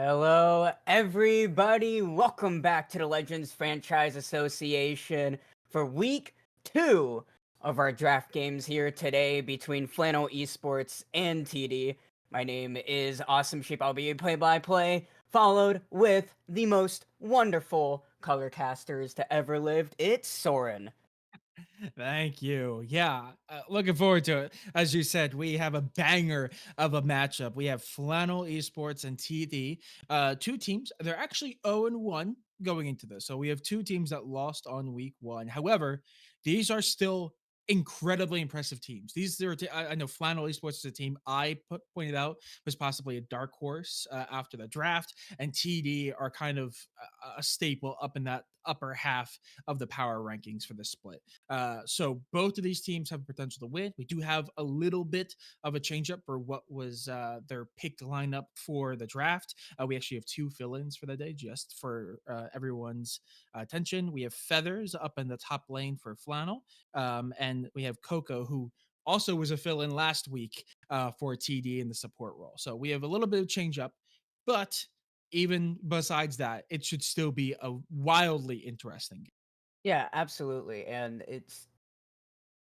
Hello, everybody. Welcome back to the Legends Franchise Association for week two of our draft games here today between Flannel Esports and TD. My name is Awesome Sheep. I'll be your play-by-play, followed with the most wonderful color casters to ever lived. It's Soren. Thank you. Yeah, looking forward to it. As you said, we have a banger of a matchup. We have Flannel Esports and TD, two teams. They're actually 0-1 going into this. So we have two teams that lost on week one. However, these are still incredibly impressive teams. These are I know Flannel Esports is a team pointed out was possibly a dark horse after the draft, and TD are kind of a staple up in that upper half of the power rankings for the split. So both of these teams have potential to win. We do have a little bit of a changeup for what was their pick lineup for the draft. We actually have two fill-ins for the day, just for everyone's attention. We have Feathers up in the top lane for Flannel, and we have Coco, who also was a fill-in last week for TD in the support role. So we have a little bit of change up, but even besides that, it should still be a wildly interesting game. Yeah, absolutely. And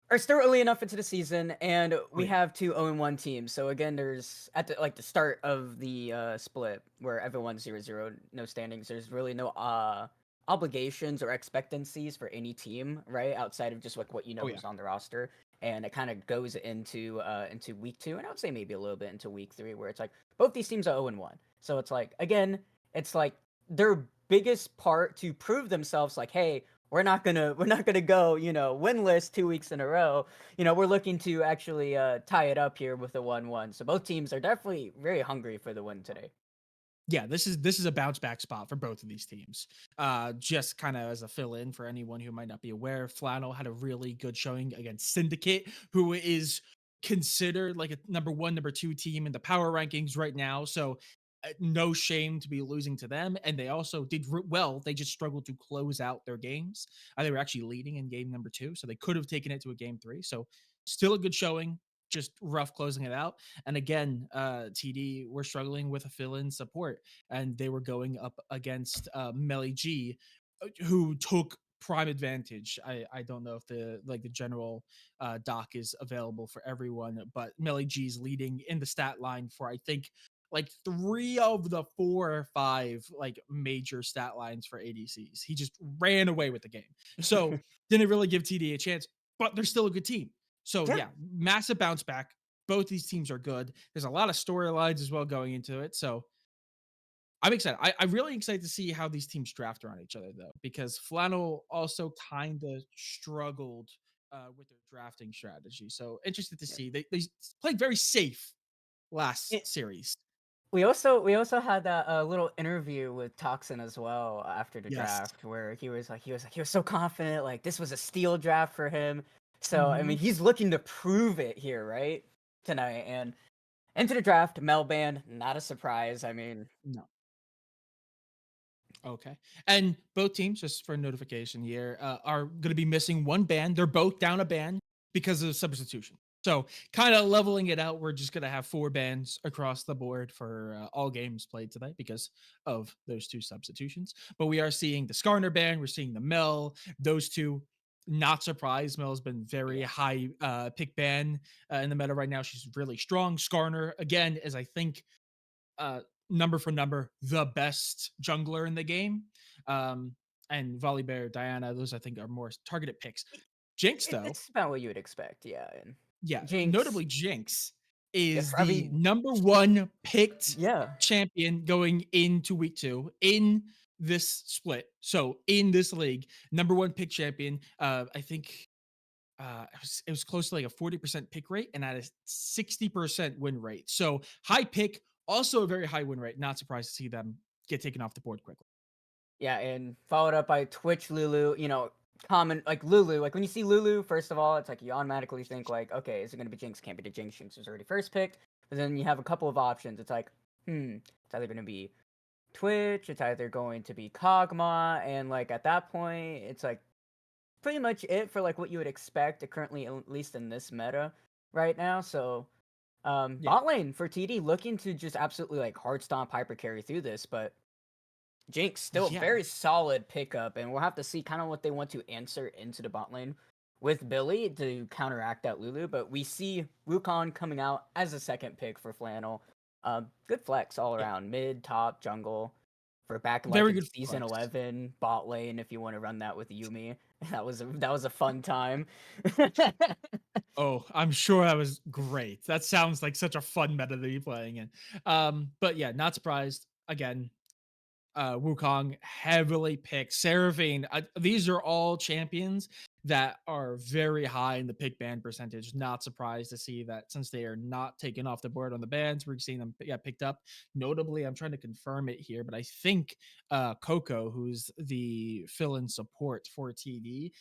are still early enough into the season, and Oh we yeah. have two 0-1 teams. So again, there's at the start of the split where everyone's 0-0, no standings. There's really no obligations or expectancies for any team, right? Outside of just like what you know Oh yeah. who's on the roster, and it kind of goes into week two, and I would say maybe a little bit into week three, where it's like both these teams are 0-1. So it's like again, it's like their biggest part to prove themselves, like, hey, we're not gonna go, winless 2 weeks in a row. We're looking to actually tie it up here with a 1-1. So both teams are definitely very hungry for the win today. Yeah, this is a bounce back spot for both of these teams. Just kind of as a fill in for anyone who might not be aware, Flannel had a really good showing against Syndicate, who is considered like a number one, number two team in the power rankings right now. So no shame to be losing to them. And they also did well. They just struggled to close out their games. They were actually leading in game number two, so they could have taken it to a game three. So still a good showing. Just rough closing it out. And again, TD were struggling with a fill-in support, and they were going up against Melly G, who took prime advantage. I don't know if the general doc is available for everyone, but Melly G's leading in the stat line for I think like three of the 4 or 5 like major stat lines for ADCs. He just ran away with the game. So didn't really give TD a chance, but they're still a good team. So Yeah. yeah, massive bounce back. Both these teams are good. There's a lot of storylines as well going into it. So I'm excited. I'm really excited to see how these teams draft around each other, though, because Flannel also kind of struggled with their drafting strategy. So interested to Yeah. see. They played very safe last It, series. we also had that little interview with Toxin as well after the Yes. draft, where he was so confident, like this was a steal draft for him. So I Hmm. mean, he's looking to prove it here, right, tonight. And into the draft, Melban, not a surprise. I mean, No. Okay. And both teams, just for notification here, are going to be missing one band. They're both down a band because of substitution. So, kind of leveling it out, we're just going to have 4 bands across the board for all games played today because of those two substitutions. But we are seeing the Skarner band, we're seeing the Mel, those two. Not surprised. Mel has been very yeah, high pick band in the meta right now. She's really strong. Skarner, again, is I think number for number, the best jungler in the game. And Volibear, Diana, those I think are more targeted picks. Jinx, though, it's about what you would expect, yeah. And yeah, Jinx, notably Jinx yeah, is I the mean, number one picked yeah. champion going into week two in this split. So in this league, number one pick champion. I think it was close to like a 40% pick rate and at a 60% win rate. So high pick, also a very high win rate. Not surprised to see them get taken off the board quickly. Yeah, and followed up by Twitch Lulu, common like Lulu. Like when you see Lulu, first of all, it's like you automatically think like, okay, is it gonna be Jinx? Can't be the Jinx. Jinx was already first picked. But then you have a couple of options. It's like, it's either gonna be Twitch, it's either going to be Kog'Maw, and like at that point, it's like pretty much it for like what you would expect currently, at least in this meta right now. So Yeah. Bot lane for TD looking to just absolutely like hard stomp hyper carry through this, but Jinx still Yeah. very solid pickup, and we'll have to see kind of what they want to insert into the bot lane with Billy to counteract that Lulu. But we see Wukong coming out as a second pick for Flannel. Good flex all Yeah. around, mid, top, jungle. For back like Very in good season flex. 11, bot lane if you want to run that with Yumi. That was a fun time. Oh, I'm sure that was great. That sounds like such a fun meta to be playing in. But yeah, not surprised. Again, Wukong heavily picked. Seraphine, these are all champions that are very high in the pick ban percentage. Not surprised to see that since they are not taken off the board on the bans, we're seeing them get picked up. Notably, I'm trying to confirm it here, but I think Coco, who's the fill-in support for TD,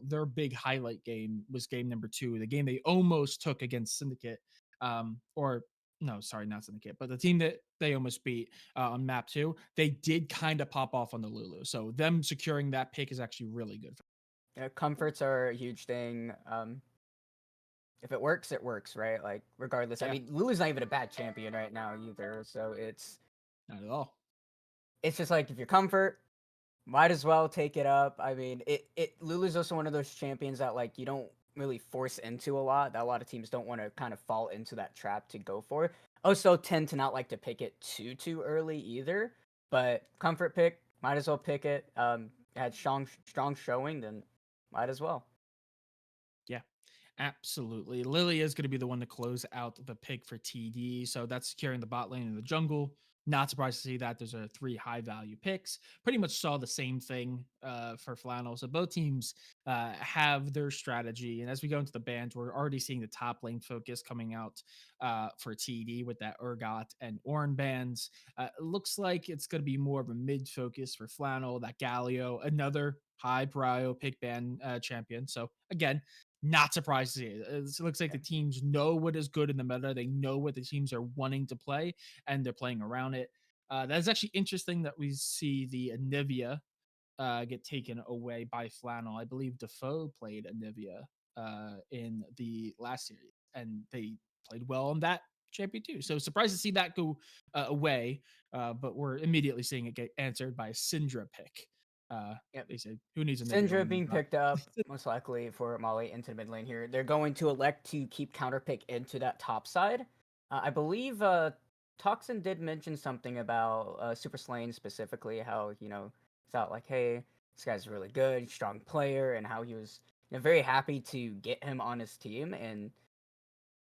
their big highlight game was game number 2, the game they almost took against Syndicate. Or no, sorry, not Syndicate, but the team that they almost beat on map 2, they did kind of pop off on the Lulu. So them securing that pick is actually really good. Comforts are a huge thing. If it works, right? Like regardless. I Yeah, mean, Lulu's not even a bad champion right now either, so not at all. it's just like if you're comfort, might as well take it up. I mean, it Lulu's also one of those champions that like you don't really force into a lot. That a lot of teams don't want to kind of fall into that trap to go for. Also tend to not like to pick it too early either. But comfort pick, might as well pick it. Had strong showing, then might as well. Yeah, absolutely. Lily is going to be the one to close out the pick for TD. So that's securing the bot lane in the jungle. Not surprised to see that. There's a 3 high value picks. Pretty much saw the same thing for Flannel. So both teams have their strategy. And as we go into the bans, we're already seeing the top lane focus coming out for TD with that Urgot and Ornn bans. It looks like it's going to be more of a mid focus for Flannel, that Galio, another high prio pick ban champion. So again, not surprised to see it. It looks like Yeah. the teams know what is good in the meta. They know what the teams are wanting to play, and they're playing around it. That is actually interesting that we see the Anivia get taken away by Flannel. I believe Defoe played Anivia in the last series, and they played well on that champion too. So surprised to see that go away, but we're immediately seeing it get answered by a Syndra pick. Uh, Yep. they said, "Who needs Anivia Syndra when we being got?" picked up, most likely for Molly into the mid lane here. They're going to elect to keep counterpick into that top side. I believe Toxin did mention something about Super Slane specifically, how, thought like, hey, this guy's really good, strong player, and how he was very happy to get him on his team. And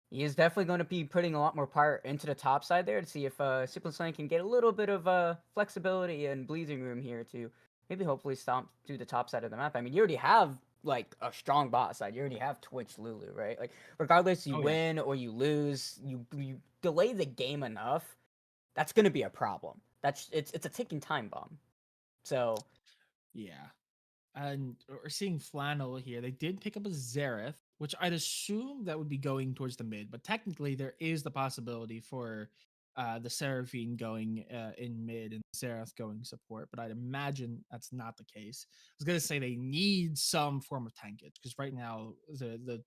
he is definitely going to be putting a lot more part into the top side there to see if Super Slane can get a little bit of flexibility and bleeding room here to maybe hopefully stomp through the top side of the map. I mean, you already have like a strong bot side. You already have Twitch Lulu, right? Like regardless you Oh yeah. win or you lose, you delay the game enough, that's going to be a problem. It's a ticking time bomb. So, Yeah. And we're seeing Flannel here. They did pick up a Zareth, which I'd assume that would be going towards the mid, but technically there is the possibility for the Seraphine going in mid and Zareth going support, but I'd imagine that's not the case. I was gonna say they need some form of tankage because right now the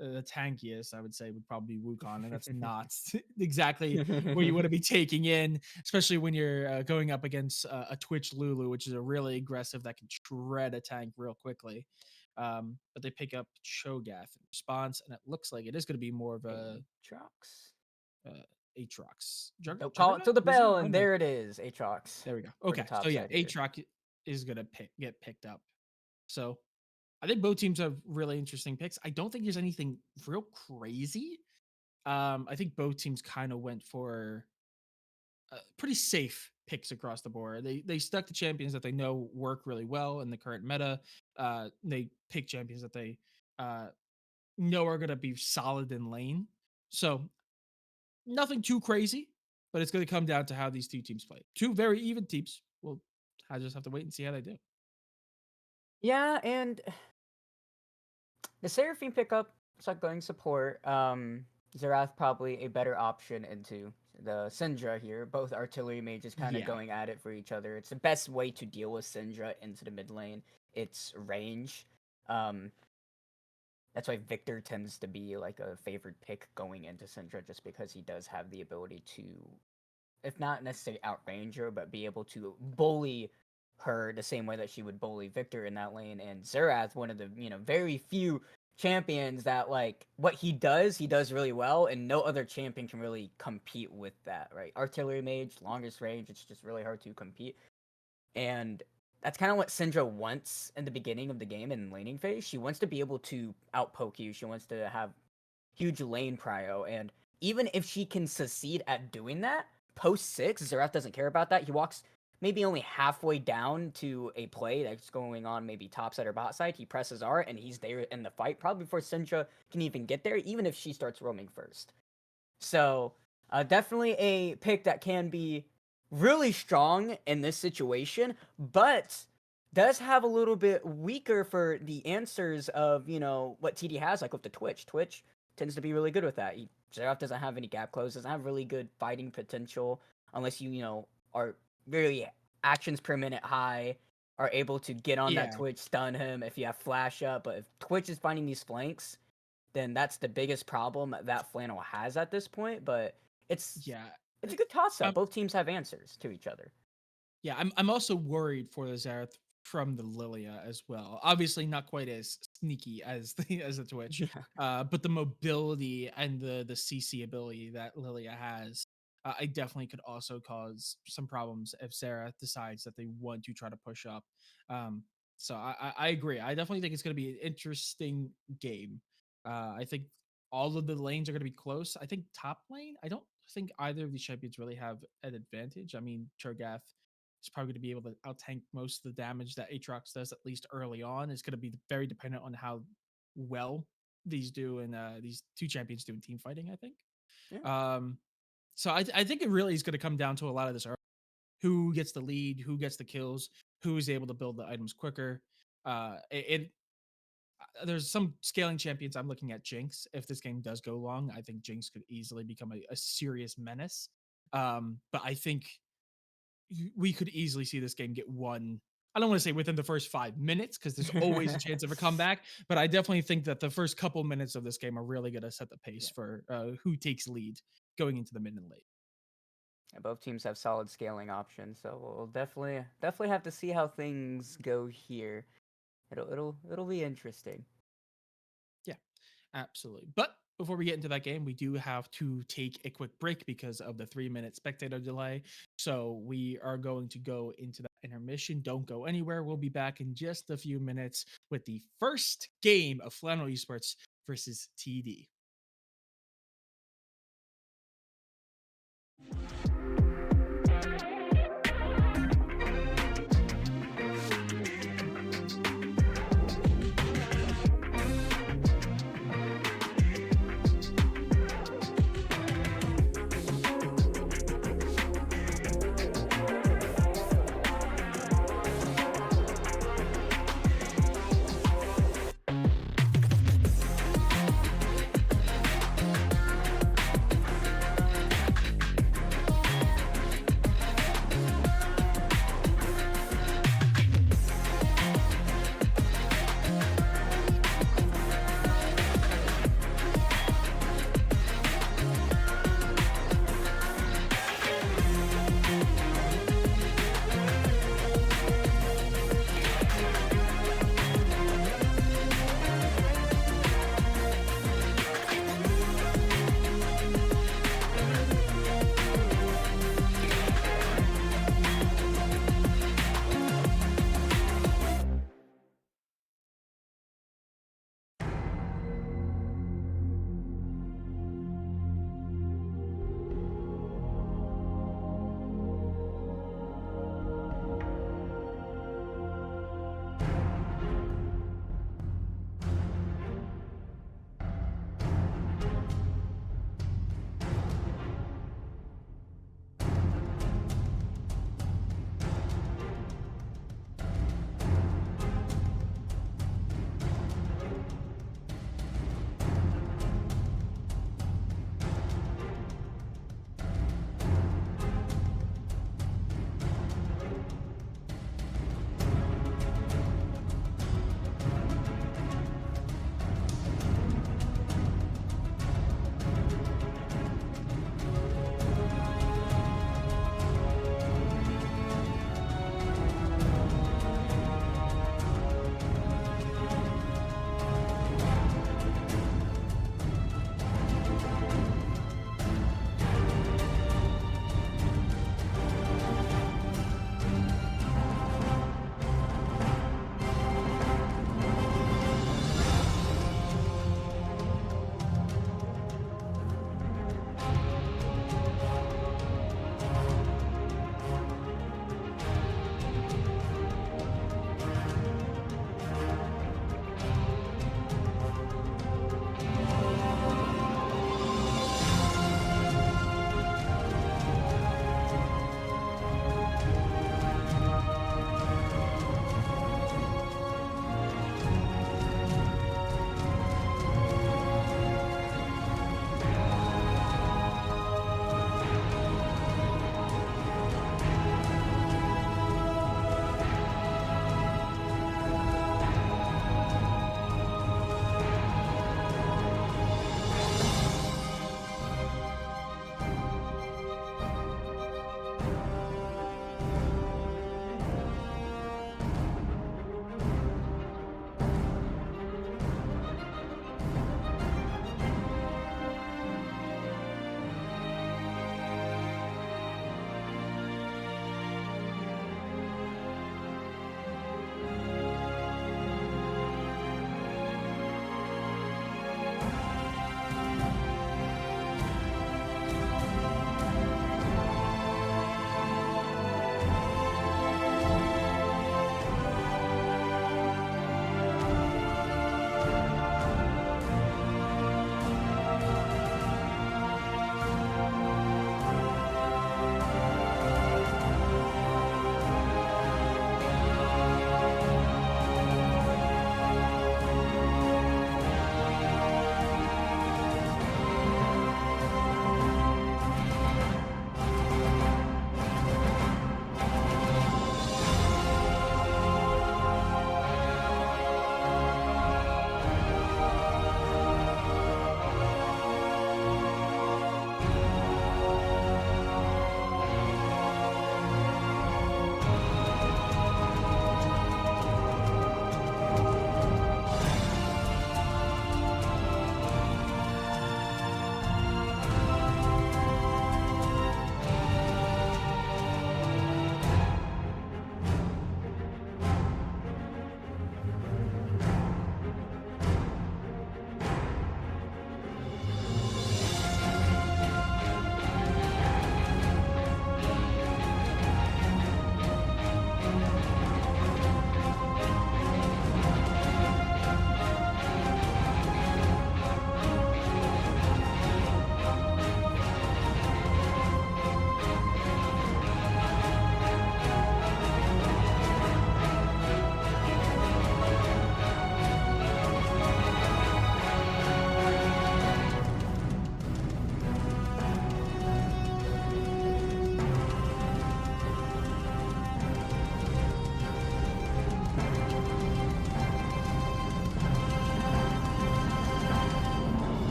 tankiest I would say would probably be Wukong, and that's not exactly what you want to be taking in, especially when you're going up against a Twitch Lulu, which is a really aggressive that can shred a tank real quickly. But they pick up Cho'Gath in response, and it looks like it is going to be more of a Aatrox. uh, Aatrox Don't call it Juggernaut. to the Is he? bell, Oh and no, there it is, Aatrox there we go. for the Okay, so top yeah, side here. Aatrox is going to get picked up. So I think both teams have really interesting picks. I don't think there's anything real crazy. I think both teams kind of went for pretty safe picks across the board. They stuck to champions that they know work really well in the current meta. They pick champions that they uh, know are going to be solid in lane. So nothing too crazy, but it's going to come down to how these two teams play. Two very even teams. Well, I just have to wait and see how they do. Yeah, and the Seraphine pickup, it's like going support. Zerath probably a better option into the Syndra here. Both artillery mages kind of Yeah, going at it for each other. It's the best way to deal with Syndra into the mid lane. It's range. Um, That's why Victor tends to be like a favored pick going into Syndra, just because he does have the ability to, if not necessarily outrange her, but be able to bully her the same way that she would bully Victor in that lane. And Xerath, one of the very few champions that like what he does really well, and no other champion can really compete with that. Right, artillery mage, longest range, it's just really hard to compete. And that's kind of what Syndra wants in the beginning of the game in laning phase. She wants to be able to outpoke you. She wants to have huge lane prio. And even if she can succeed at doing that, post 6, Xerath doesn't care about that. He walks maybe only halfway down to a play that's going on maybe top side or bot side. He presses R and he's there in the fight, probably before Syndra can even get there, even if she starts roaming first. So definitely a pick that can be really strong in this situation, but does have a little bit weaker for the answers of what TD has, like with the Twitch. Twitch tends to be really good with that. Xerath doesn't have any gap close, doesn't have really good fighting potential unless you are really actions per minute high, are able to get on that Yeah. Twitch, stun him if you have flash up. But if Twitch is finding these flanks, then that's the biggest problem that Flannel has at this point. But it's Yeah. it's a good toss up. Um, Both teams have answers to each other. yeah, I'm also worried for the Xerath from the Lilia as well. Obviously, not quite as sneaky as the Twitch, Yeah. but the mobility and the CC ability that Lilia has, I definitely could also cause some problems if Xerath decides that they want to try to push up. Um, so I agree. I definitely think it's going to be an interesting game. I think all of the lanes are going to be close. I think top lane, I don't think either of these champions really have an advantage. I mean, Cho'Gath is probably going to be able to out tank most of the damage that Aatrox does, at least early on. It's going to be very dependent on how well these do and these two champions do in team fighting, I think. Yeah. Um, so I think it really is going to come down to a lot of this: who gets the lead, who gets the kills, who is able to build the items quicker. There's some scaling champions I'm looking at. Jinx, if this game does go long, I think Jinx could easily become a serious menace. But I think we could easily see this game get won. I don't want to say within the first 5 minutes because there's always a chance of a comeback, but I definitely think that the first couple minutes of this game are really going to set the pace Yeah. for who takes lead going into the mid and late. Both teams have solid scaling options, so we'll definitely have to see how things go here. It'll be interesting. Yeah, absolutely. But before we get into that game, we do have to take a quick break because of the 3-minute spectator delay. So we are going to go into that intermission. Don't go anywhere. We'll be back in just a few minutes with the first game of Flannel Esports versus TD.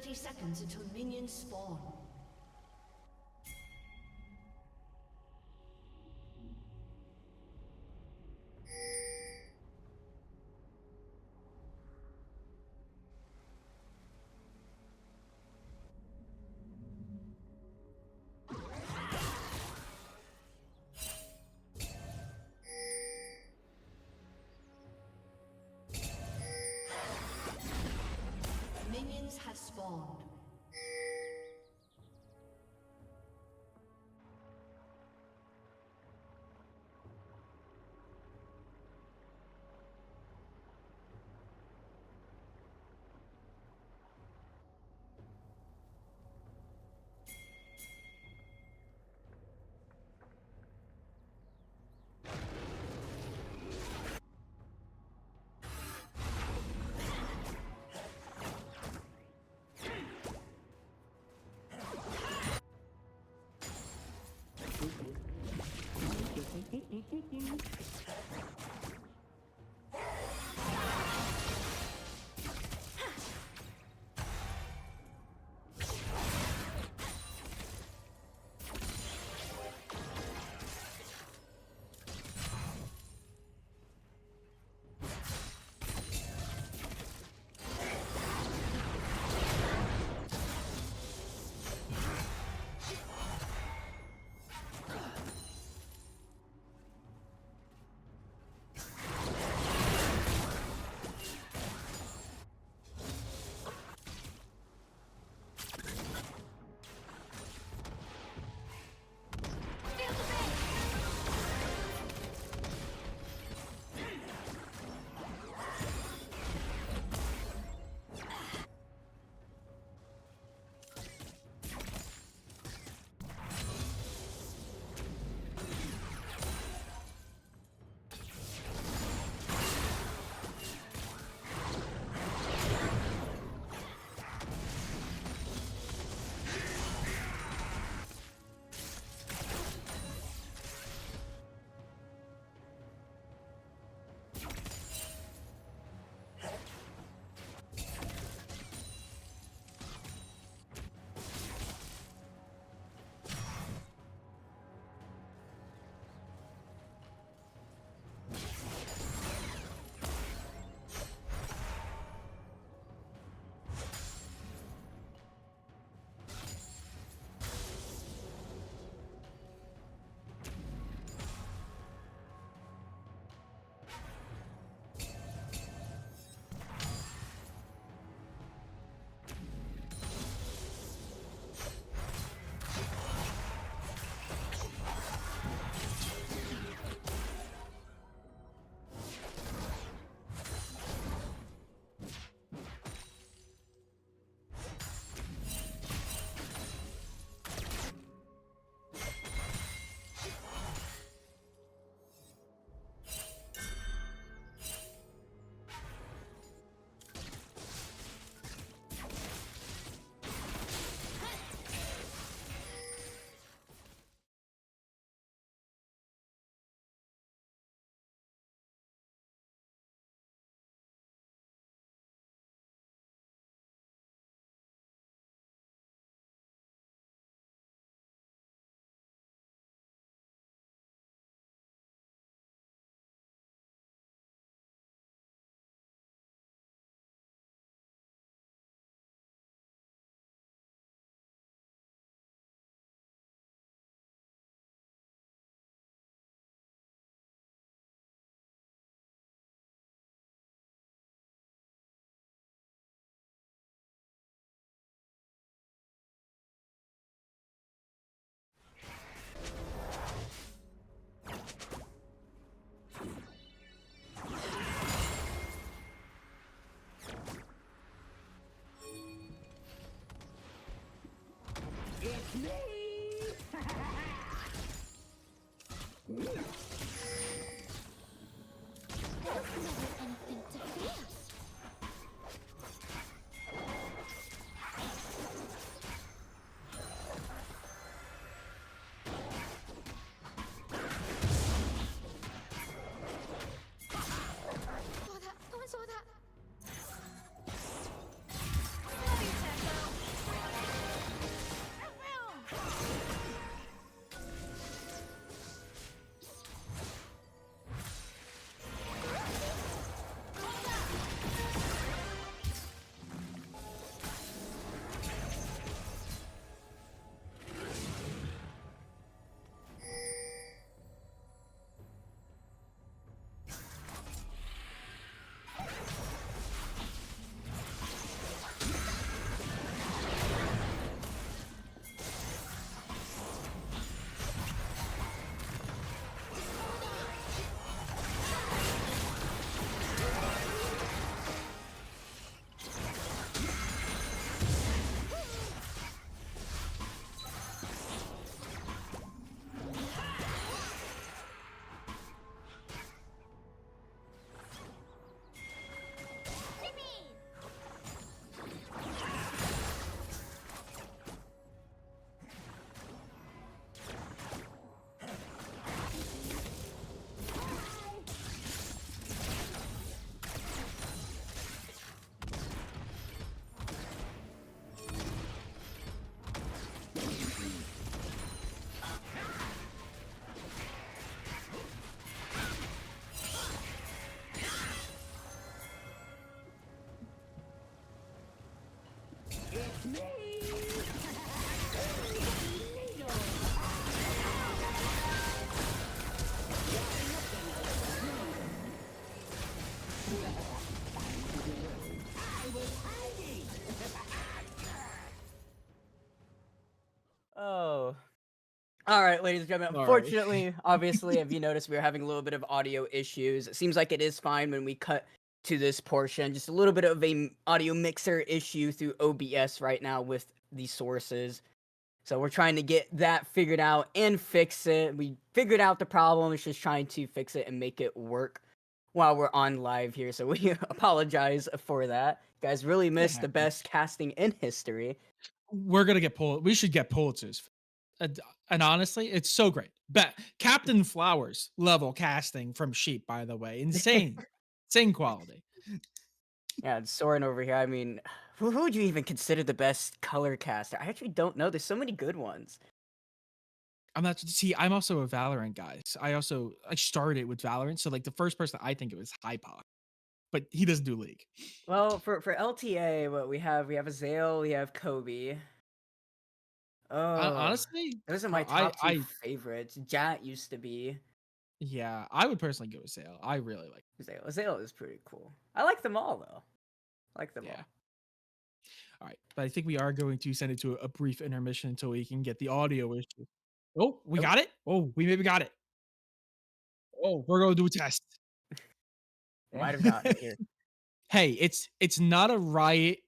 30 seconds until minions spawn. Minions have spawned. Saw that. Love you, Tango. Oh. All right, ladies and gentlemen. Sorry. Unfortunately, obviously, if you noticed, we were having a little bit of audio issues. It seems like it is fine when we cut to this portion. Just a little bit of a audio mixer issue through OBS right now with the sources. So we're trying to get that figured out and fix it. We figured out the problem. It's just trying to fix it and make it work while we're on live here. So we apologize for that. You guys really missed the best casting in history. We're gonna get we should get Pulitzers. And honestly, it's so great. But Captain Flowers level casting from Sheep, by the way, insane quality. Yeah, it's Soren over here. I mean, who would you even consider the best color caster? I actually don't know. There's so many good ones. I'm also a Valorant guy. So I started with Valorant. So like the first person I think it was Hypok, but he doesn't do League. Well, for LTA, what we have Azale, we have Kobe. Oh, Honestly, those are my top two favorites. Jat used to be. Yeah, I would personally go with Sale. I really like Azale. Azale is pretty cool. I like them all though. I like them all. All right, but I think we are going to send it to a brief intermission until we can get the audio issue. Oh, we got it. Oh, we maybe got it. Oh, we're going to do a test. Might have gotten it here. Hey, it's not a Riot.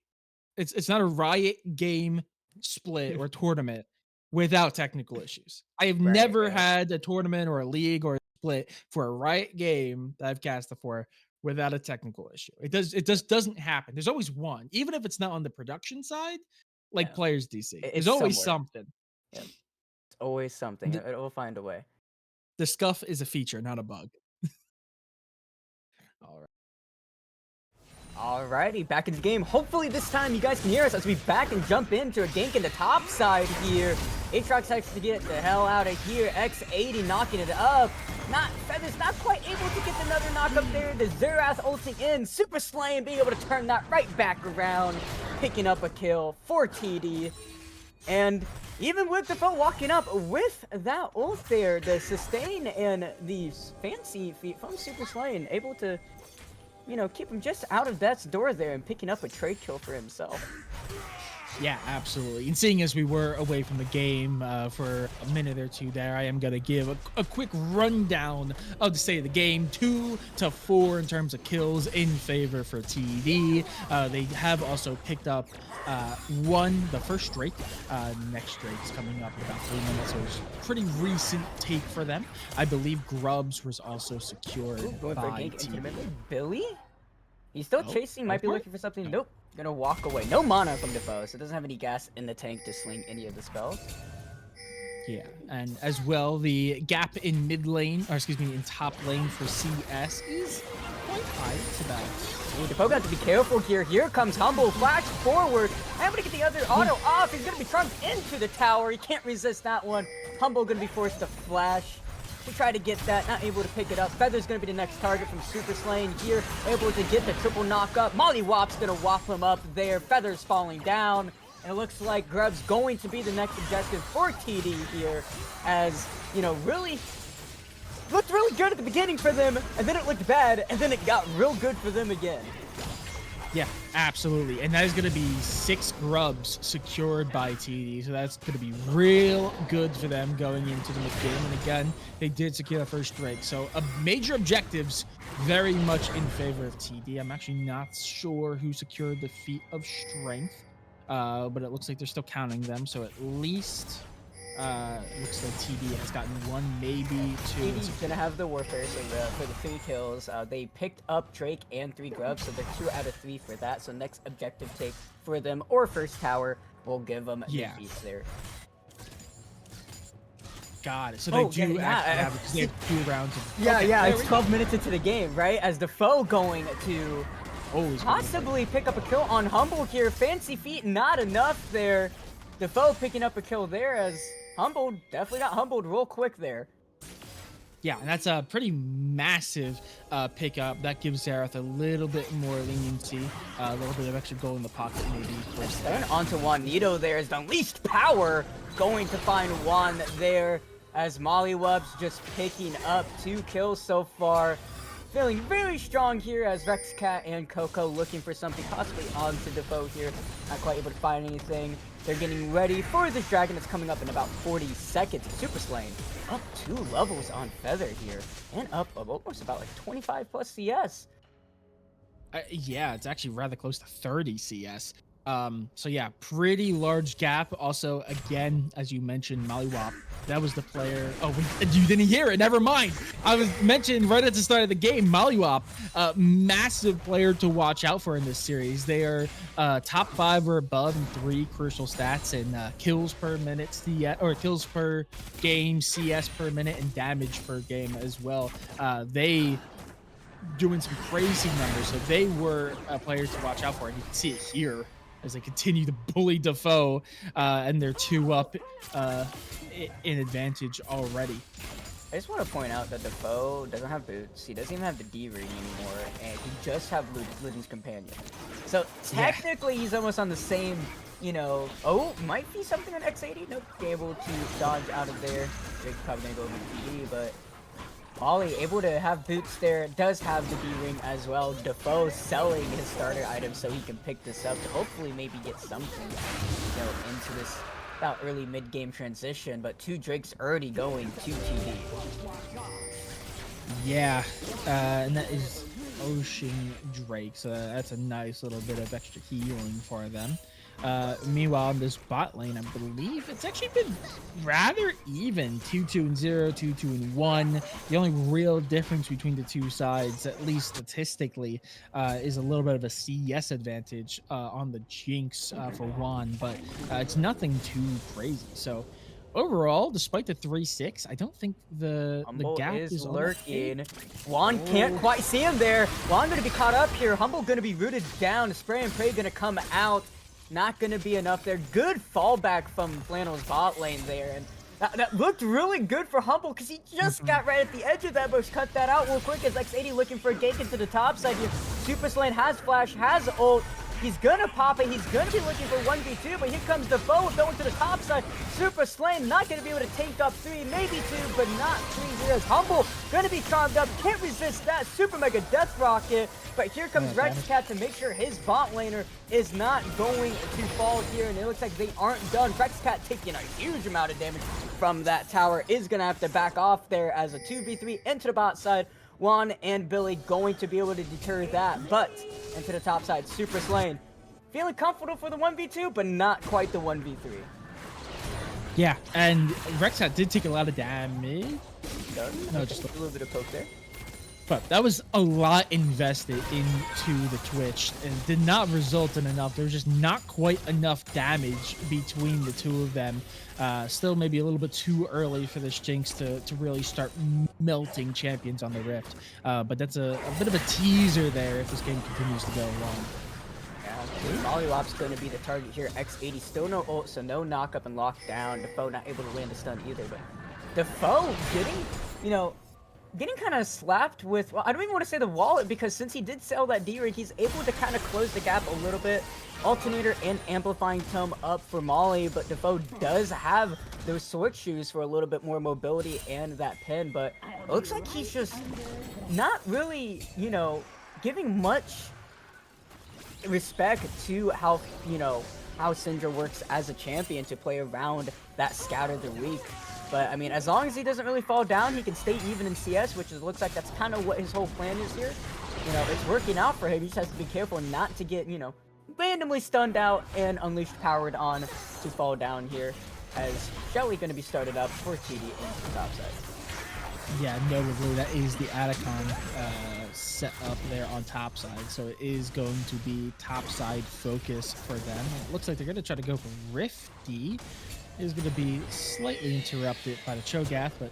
It's not a Riot game split or tournament without technical issues. I have never had a tournament or a league or a split for a Riot game that I've cast before without a technical issue. It just doesn't happen. There's always one, even if it's not on the production side, like Players DC. There's always something. Yeah. It's always something. It will find a way. The scuff is a feature, not a bug. All right. Alrighty, back in the game. Hopefully this time you guys can hear us as we back and jump into a gank in the top side here. Aatrox has to get the hell out of here. X80 knocking it up. Feather's not quite able to get another knock up there. The Xerath ulting in. Super Slaying being able to turn that right back around. Picking up a kill for TD. And even with the foe walking up with that ult there, the sustain and the fancy feat from Super Slaying able to, you know, keep him just out of death's door there and picking up a trade kill for himself. Yeah, absolutely. And seeing as we were away from the game for a minute or two there, I am going to give a quick rundown of the state of the game. 2-4 in terms of kills in favor for TD. They have also picked up the first Drake. Next Drake is coming up in about 3 minutes, so it's a pretty recent take for them. I believe Grubs was also secured by TD. Billy? He's still chasing, might be looking for something. Nope. Gonna walk away. No mana from the foe, so it doesn't have any gas in the tank to sling any of the spells. Yeah, and as well, the gap in mid lane, or excuse me, in top lane for CS is quite high. It's about... Ooh, the Poke got to be careful here. Here comes Humble, flash forward. Able to get the other auto off. He's gonna be trumped into the tower. He can't resist that one. Humble gonna be forced to flash. We try to get that, not able to pick it up. Feather's gonna be the next target from Super Slaying here, able to get the triple knock up. Molly Wop's gonna whop him up there. Feather's falling down, and it looks like Grub's going to be the next objective for TD here, as, you know, really looked really good at the beginning for them, and then it looked bad, and then it got real good for them again. Yeah, absolutely. And that is going to be 6 Grubs secured by TD. So that's going to be real good for them going into the mid-game. And again, they did secure the first Drake. So major objectives very much in favor of TD. I'm actually not sure who secured the feat of strength, but it looks like they're still counting them. So at least... looks like TD has gotten 1, maybe 2. TD's gonna have the warfare, so for the 3 kills, they picked up Drake and 3 Grubs, so they're 2 out of 3 for that. So next objective take for them, or first tower, will give them the feats there. Got it. So they do actually have, because they have 2 rounds of... Yeah, it's 12 minutes into the game, right? As the foe going to possibly pick up a kill on Humble here. Fancy feat, not enough there. The foe picking up a kill there as Humbled, definitely got humbled real quick there. Yeah, and that's a pretty massive pickup. That gives Zareth a little bit more leniency, a little bit of extra goal in the pocket maybe. And onto Juanito there is the unleashed power going to find Juan there as Mollywub's just picking up 2 kills so far. Feeling very strong here as Rexcat and Coco looking for something possibly onto Defoe here. Not quite able to find anything. They're getting ready for this dragon that's coming up in about 40 seconds. Super Slain up 2 levels on Feather here and up of almost about like 25 plus CS. Yeah, it's actually rather close to 30 CS. So yeah, pretty large gap. Also, again, as you mentioned, Mollywop, that was the player. Oh, you didn't hear it. Never mind. I was mentioned right at the start of the game. Mollywop, massive player to watch out for in this series. They are top 5 or above in 3 crucial stats in kills per minute, CS, or kills per game, CS per minute, and damage per game as well. They doing some crazy numbers, so they were a player to watch out for, and you can see it here as they continue to bully Defoe, and they're 2 up in advantage already. I just want to point out that Defoe doesn't have boots, he doesn't even have the D-ring anymore, and he just have Luden's companion. So technically he's almost on the same, you know, might be something on X80, nope, able to dodge out of there. Drake's probably gonna go over PD, but Molly able to have boots there, does have the D-ring as well. Defoe selling his starter items so he can pick this up to hopefully maybe get something, you know, into this about early mid-game transition, but 2 Drakes already going to TD. Yeah, and that is Ocean Drake, so that's a nice little bit of extra healing for them. Meanwhile, in this bot lane, I believe it's actually been rather even. 2-2-0, 2-2-1. The only real difference between the 2 sides, at least statistically, is a little bit of a CS advantage on the Jinx for Juan, but it's nothing too crazy. So overall, despite the 3-6, I don't think the gap is lurking. Juan can't quite see him there. Juan gonna be caught up here. Humble gonna be rooted down. Spray and Pray gonna come out. Not going to be enough there. Good fallback from Flannel's bot lane there. And that looked really good for Humble because he just got right at the edge of that bush. Cut that out real quick as X80 looking for a gank into the top side here. Super Slain has flash, has ult. He's going to pop it. He's going to be looking for 1v2, but here comes Defoe going to the top side. Super Slain not going to be able to take up 3, maybe 2, but not 3 zeros. Humble going to be charmed up. Can't resist that super mega death rocket. But here comes Rexcat to make sure his bot laner is not going to fall here. And it looks like they aren't done. Rexcat taking a huge amount of damage from that tower. Is going to have to back off there as a 2v3 into the bot side. Juan and Billy going to be able to deter that. But into the top side, Super Slain feeling comfortable for the 1v2, but not quite the 1v3. Yeah, and Rexcat did take a lot of damage. No, just a little bit of poke there. But that was a lot invested into the Twitch and did not result in enough. There was just not quite enough damage between the 2 of them. Still maybe a little bit too early for this Jinx to really start melting champions on the Rift. But that's a bit of a teaser there if this game continues to go along. Yeah, Mollywop's going to be the target here. X80 still no ult, so no knock up and lockdown. Defoe not able to land a stun either. But Defoe getting, you know, getting kind of slapped with, well, I don't even want to say the wallet, because since he did sell that D-Ring, he's able to kind of close the gap a little bit. Alternator and Amplifying Tome up for Molly, but Defoe does have those sword shoes for a little bit more mobility and that pin, but it looks like he's just not really, you know, giving much respect to how, you know, how Syndra works as a champion to play around that scatter the weak. But, I mean, as long as he doesn't really fall down, he can stay even in CS, which looks like that's kind of what his whole plan is here. You know, it's working out for him. He just has to be careful not to get, you know, randomly stunned out and Unleashed powered on to fall down here, as Shelly going to be started up for TD into the top side. Yeah, notably, that is the Atacon set up there on top side, so it is going to be top side focus for them. It looks like they're going to try to go for Rifty. Is going to be slightly interrupted by the Cho'Gath, but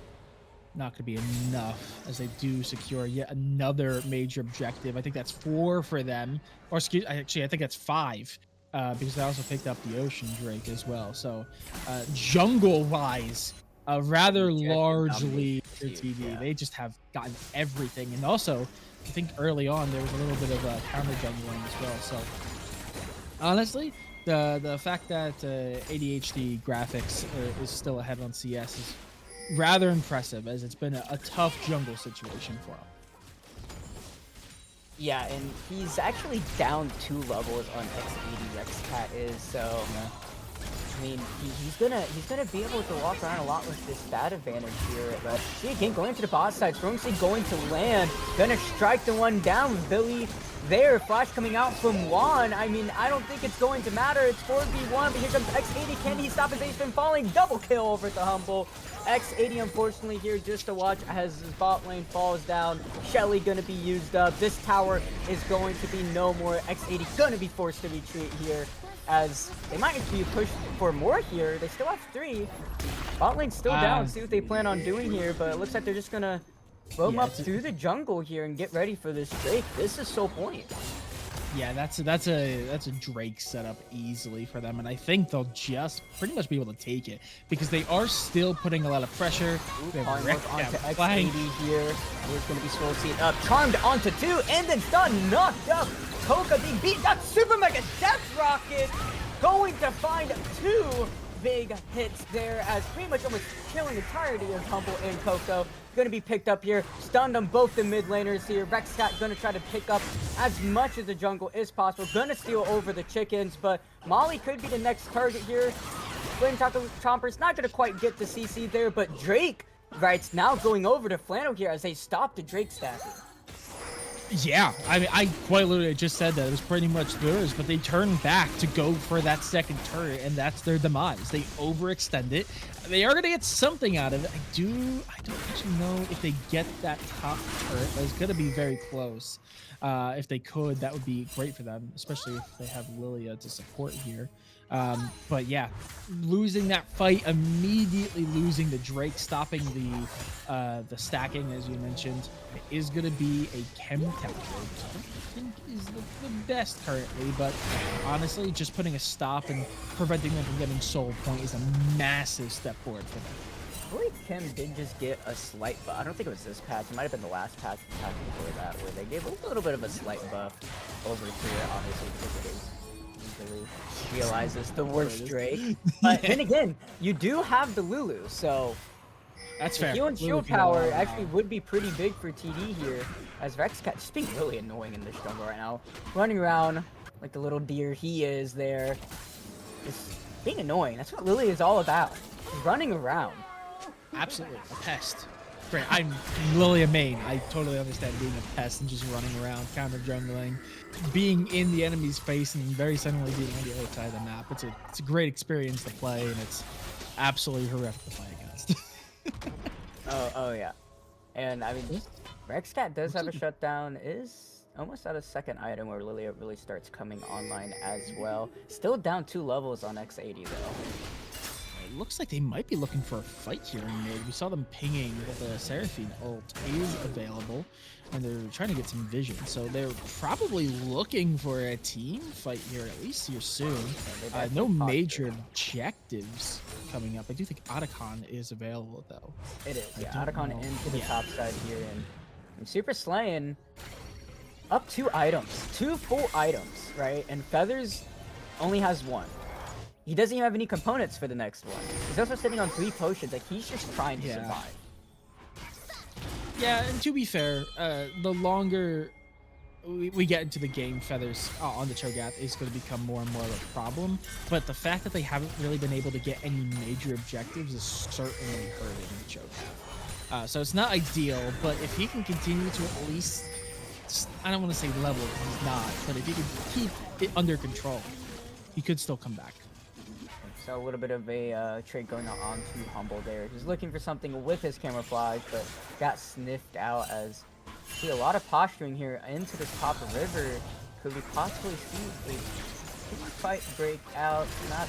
not going to be enough as they do secure yet another major objective. I think that's 4 for them, or actually, I think that's 5, because they also picked up the Ocean Drake as well. So, jungle-wise, rather Reject and largely dominate for huge, TD. yeah. They just have gotten everything. And also, I think early on there was a little bit of counter jungling as well. So honestly, the fact that ADHD graphics is still ahead on CS is rather impressive, as it's been a tough jungle situation for him. Yeah, and he's actually down 2 levels on X80 Rexcat is, so I mean he's gonna be able to walk around a lot with this stat advantage here. But see again going to the bot side, Stormzy going to land, gonna strike the one down with Billy there. Flash coming out from Juan. I mean, I don't think it's going to matter. It's 4v1, but here comes X80. Can he stop his ace from falling? Double kill over the Humble. X80 unfortunately here just to watch as his bot lane falls down. Shelly gonna be used up. This tower is going to be no more. X80 gonna be forced to retreat here, as they might be pushed for more here. They still have 3. Bot lane's still down. See what they plan on doing here, but it looks like they're just gonna roam up through the jungle here and get ready for this Drake. This is so point. Yeah, that's a Drake setup easily for them, and I think they'll just pretty much be able to take it because they are still putting a lot of pressure. Onto X80 here. There's going to be Swole Seed up, charmed onto 2, and then stun knocked up. Coca being beat. Got Super Mega Death Rocket going to find 2 big hits there, as pretty much almost killing the entirety of Humble and Coco. Going to be picked up here. Stunned on both the mid laners here. Rexcat going to try to pick up as much of the jungle as possible. Going to steal over the chickens, but Molly could be the next target here. Flame Chomper's not going to quite get the CC there, but Drake, right, now going over to Flannel here as they stop the Drake stacking. Yeah, I mean, I quite literally just said that it was pretty much theirs, but they turned back to go for that second turret, and that's their demise. They overextend it. They are going to get something out of it. I don't actually know if they get that top turret, but it's going to be very close. If they could, that would be great for them, especially if they have Lilia to support here. But yeah, losing that fight, immediately losing the Drake, stopping the stacking, as you mentioned, is going to be a chem tower, which I don't think is the best currently, but honestly, just putting a stop and preventing them from getting soul point is a massive step forward for them. I believe Kim did just get a slight buff. I don't think it was this patch. It might have been the last patch before that, where they gave a little bit of a slight buff over to it, obviously, because it is easily realizes the worst Drake. But then again, you do have the Lulu, so that's fair. Heal and shield power actually would be pretty big for TD here, as Rexcat just being really annoying in this jungle right now. Running around like the little deer he is there. Just being annoying. That's what Lily is all about. Running around. Absolutely. A pest. Great. I'm Lilia main. I totally understand being a pest and just running around, counter jungling, being in the enemy's face and very suddenly being on the other side of the map. It's a great experience to play, and it's absolutely horrific to play against. oh yeah. And I mean, Rexcat does have a shutdown, is almost at a second item where Lilia really starts coming online as well. Still down 2 levels on X80 though. It looks like they might be looking for a fight here in mid. We saw them pinging that the Seraphine ult is available, and they're trying to get some vision. So they're probably looking for a team fight here, at least here soon. No major objectives coming up. I do think Otacon is available, though. It is, yeah. Otacon into the top side here, and Super Saiyan up 2 items. 2 full items, right? And Feathers only has 1. He doesn't even have any components for the next one. He's also sitting on 3 potions. Like, he's just trying to survive. Yeah, and to be fair, the longer we get into the game, Feathers on the Cho'Gath is going to become more and more of a problem. But the fact that they haven't really been able to get any major objectives is certainly hurting the Cho'Gath. So it's not ideal, but if he can continue to at least, I don't want to say level, because he's not, but if he can keep it under control, he could still come back. So a little bit of a trade going on to Humble there. He's looking for something with his camouflage, but got sniffed out as see a lot of posturing here into this top river. Could we possibly see a fight break out? Not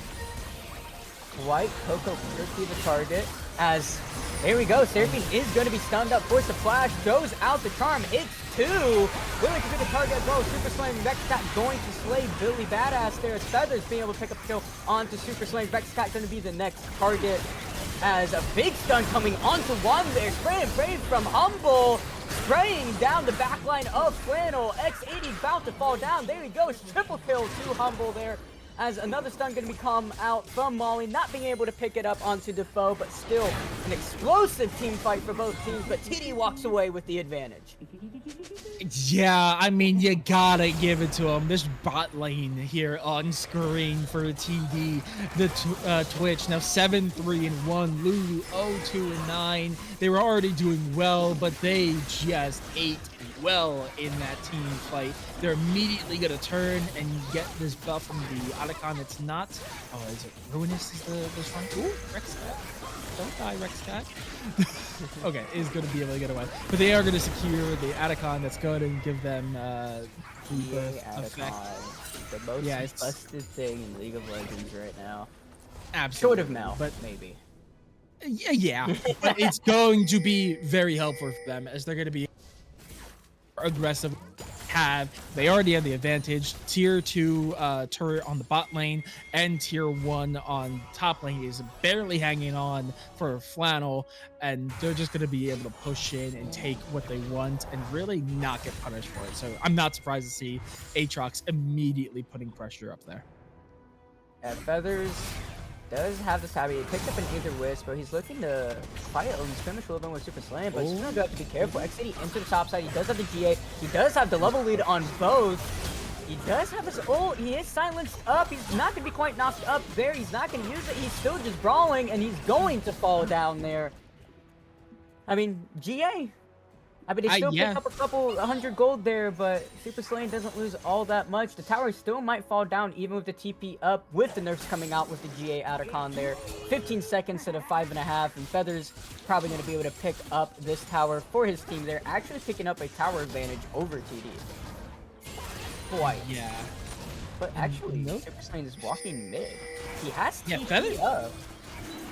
quite. Coco could be the target, as there we go. Seraphine is going to be stunned up. Force a flash, goes out the charm, hits 2. Willie could be the target as well. Super Slaying Rexcat going to slay Billy Badass there, as Feathers being able to pick up the kill onto Super Slaying Rexcat, going to be the next target. as a big stun coming onto one there. Spray and pray from Humble. Spraying down the back line of Flannel. X80 about to fall down. There he goes. Triple kill to Humble there. As another stun going to come out from Molly, not being able to pick it up onto Defoe, but still an explosive team fight for both teams, but TD walks away with the advantage. Yeah, I mean, you gotta give it to him. This bot lane here on screen for TD, the Twitch, now 7-3-1, Lulu 0-2-9. They were already doing well, but they just ate well in that team fight. They're immediately gonna turn and get this buff from the Otacon. It's not, oh, is it Ruinous is the strong? Ooh, Rex Cat. Don't die, Rex Cat. Okay, is going to be able to get away. But they are going to secure the Atacon. That's going to give them effect. The most busted thing in League of Legends right now. Absolutely. Short of Mel, but maybe. Yeah. But it's going to be very helpful for them as they're going to be aggressive. They already have the advantage. Tier 2 turret on the bot lane and tier 1 on top lane is barely hanging on for Flannel, and they're just going to be able to push in and take what they want and really not get punished for it. So I'm not surprised to see Aatrox immediately putting pressure up there. Yeah, Feathers does have this habit. He picked up an Aether Wisp, but he's looking to fight a skirmish a little bit with Super Slam, but he's gonna have to be careful. X80 into the top side. He does have the GA. He does have the level lead on both. He does have his ult. He is silenced up. He's not gonna be quite knocked up there. He's not gonna use it. He's still just brawling, and he's going to fall down there. I mean, GA. I mean, they still pick up a couple 100 gold there, but Super Saiyan doesn't lose all that much. The tower still might fall down even with the TP up, with the nerfs coming out with the GA Atacon there. 15 seconds instead of 5.5, and Feathers probably going to be able to pick up this tower for his team. They're actually picking up a tower advantage over TD. Quite. Yeah. But actually, Super Saiyan is walking mid. He has TP Feathers up.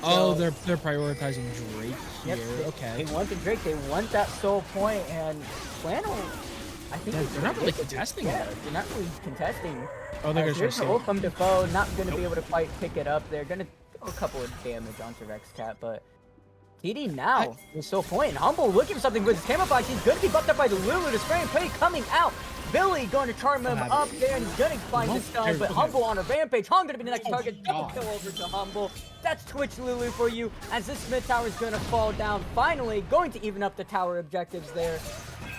Oh, they're prioritizing Drake here. Yep, okay. They want the Drake. They want that soul point, and Flannel, I think they're not really contesting it. Yeah, they're not really contesting. Oh, they're going to ult from Defoe. Not going to be able to quite pick it up. They're going to do a couple of damage onto Rex Cat, but TD now with soul point. Humble looking for something with his camouflage. He's going to be buffed up by the Lulu. The spray and play coming out. Billy going to charm him up there, and he's going to find the stun, but Humble on a rampage. Hum going to be the next target. Double kill over to Humble. That's Twitch Lulu for you, as this mid tower is going to fall down. Finally, going to even up the tower objectives there.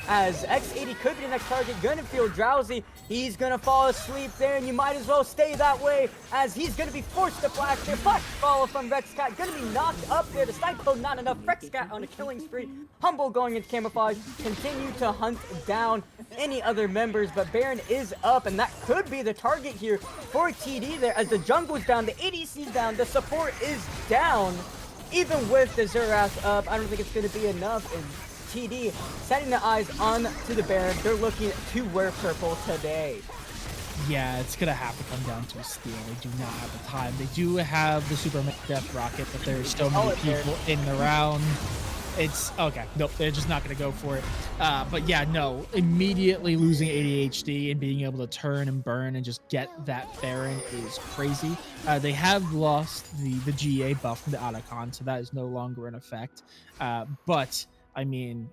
As X80 could be the next target, gonna feel drowsy. He's gonna fall asleep there, and you might as well stay that way, as he's gonna be forced to flash there. But follow from Rexcat, gonna be knocked up there. The snipe code not enough. Rexcat on a killing spree. Humble going into camouflage. Continue to hunt down any other members, but Baron is up, and that could be the target here for TD there, as the jungle's down, the ADC's down, the support is down. Even with the Zerath up, I don't think it's gonna be enough. And TD setting the eyes on to the Baron. They're looking to wear purple today. Yeah, it's gonna have to come down to a steal. They do not have the time. They do have the Super Death Rocket, but there's so many people in the round. It's okay. Nope, they're just not gonna go for it. But yeah, no, immediately losing ADHD and being able to turn and burn and just get that Baron is crazy. They have lost the GA buff from the Otacon, so that is no longer in effect. But I mean,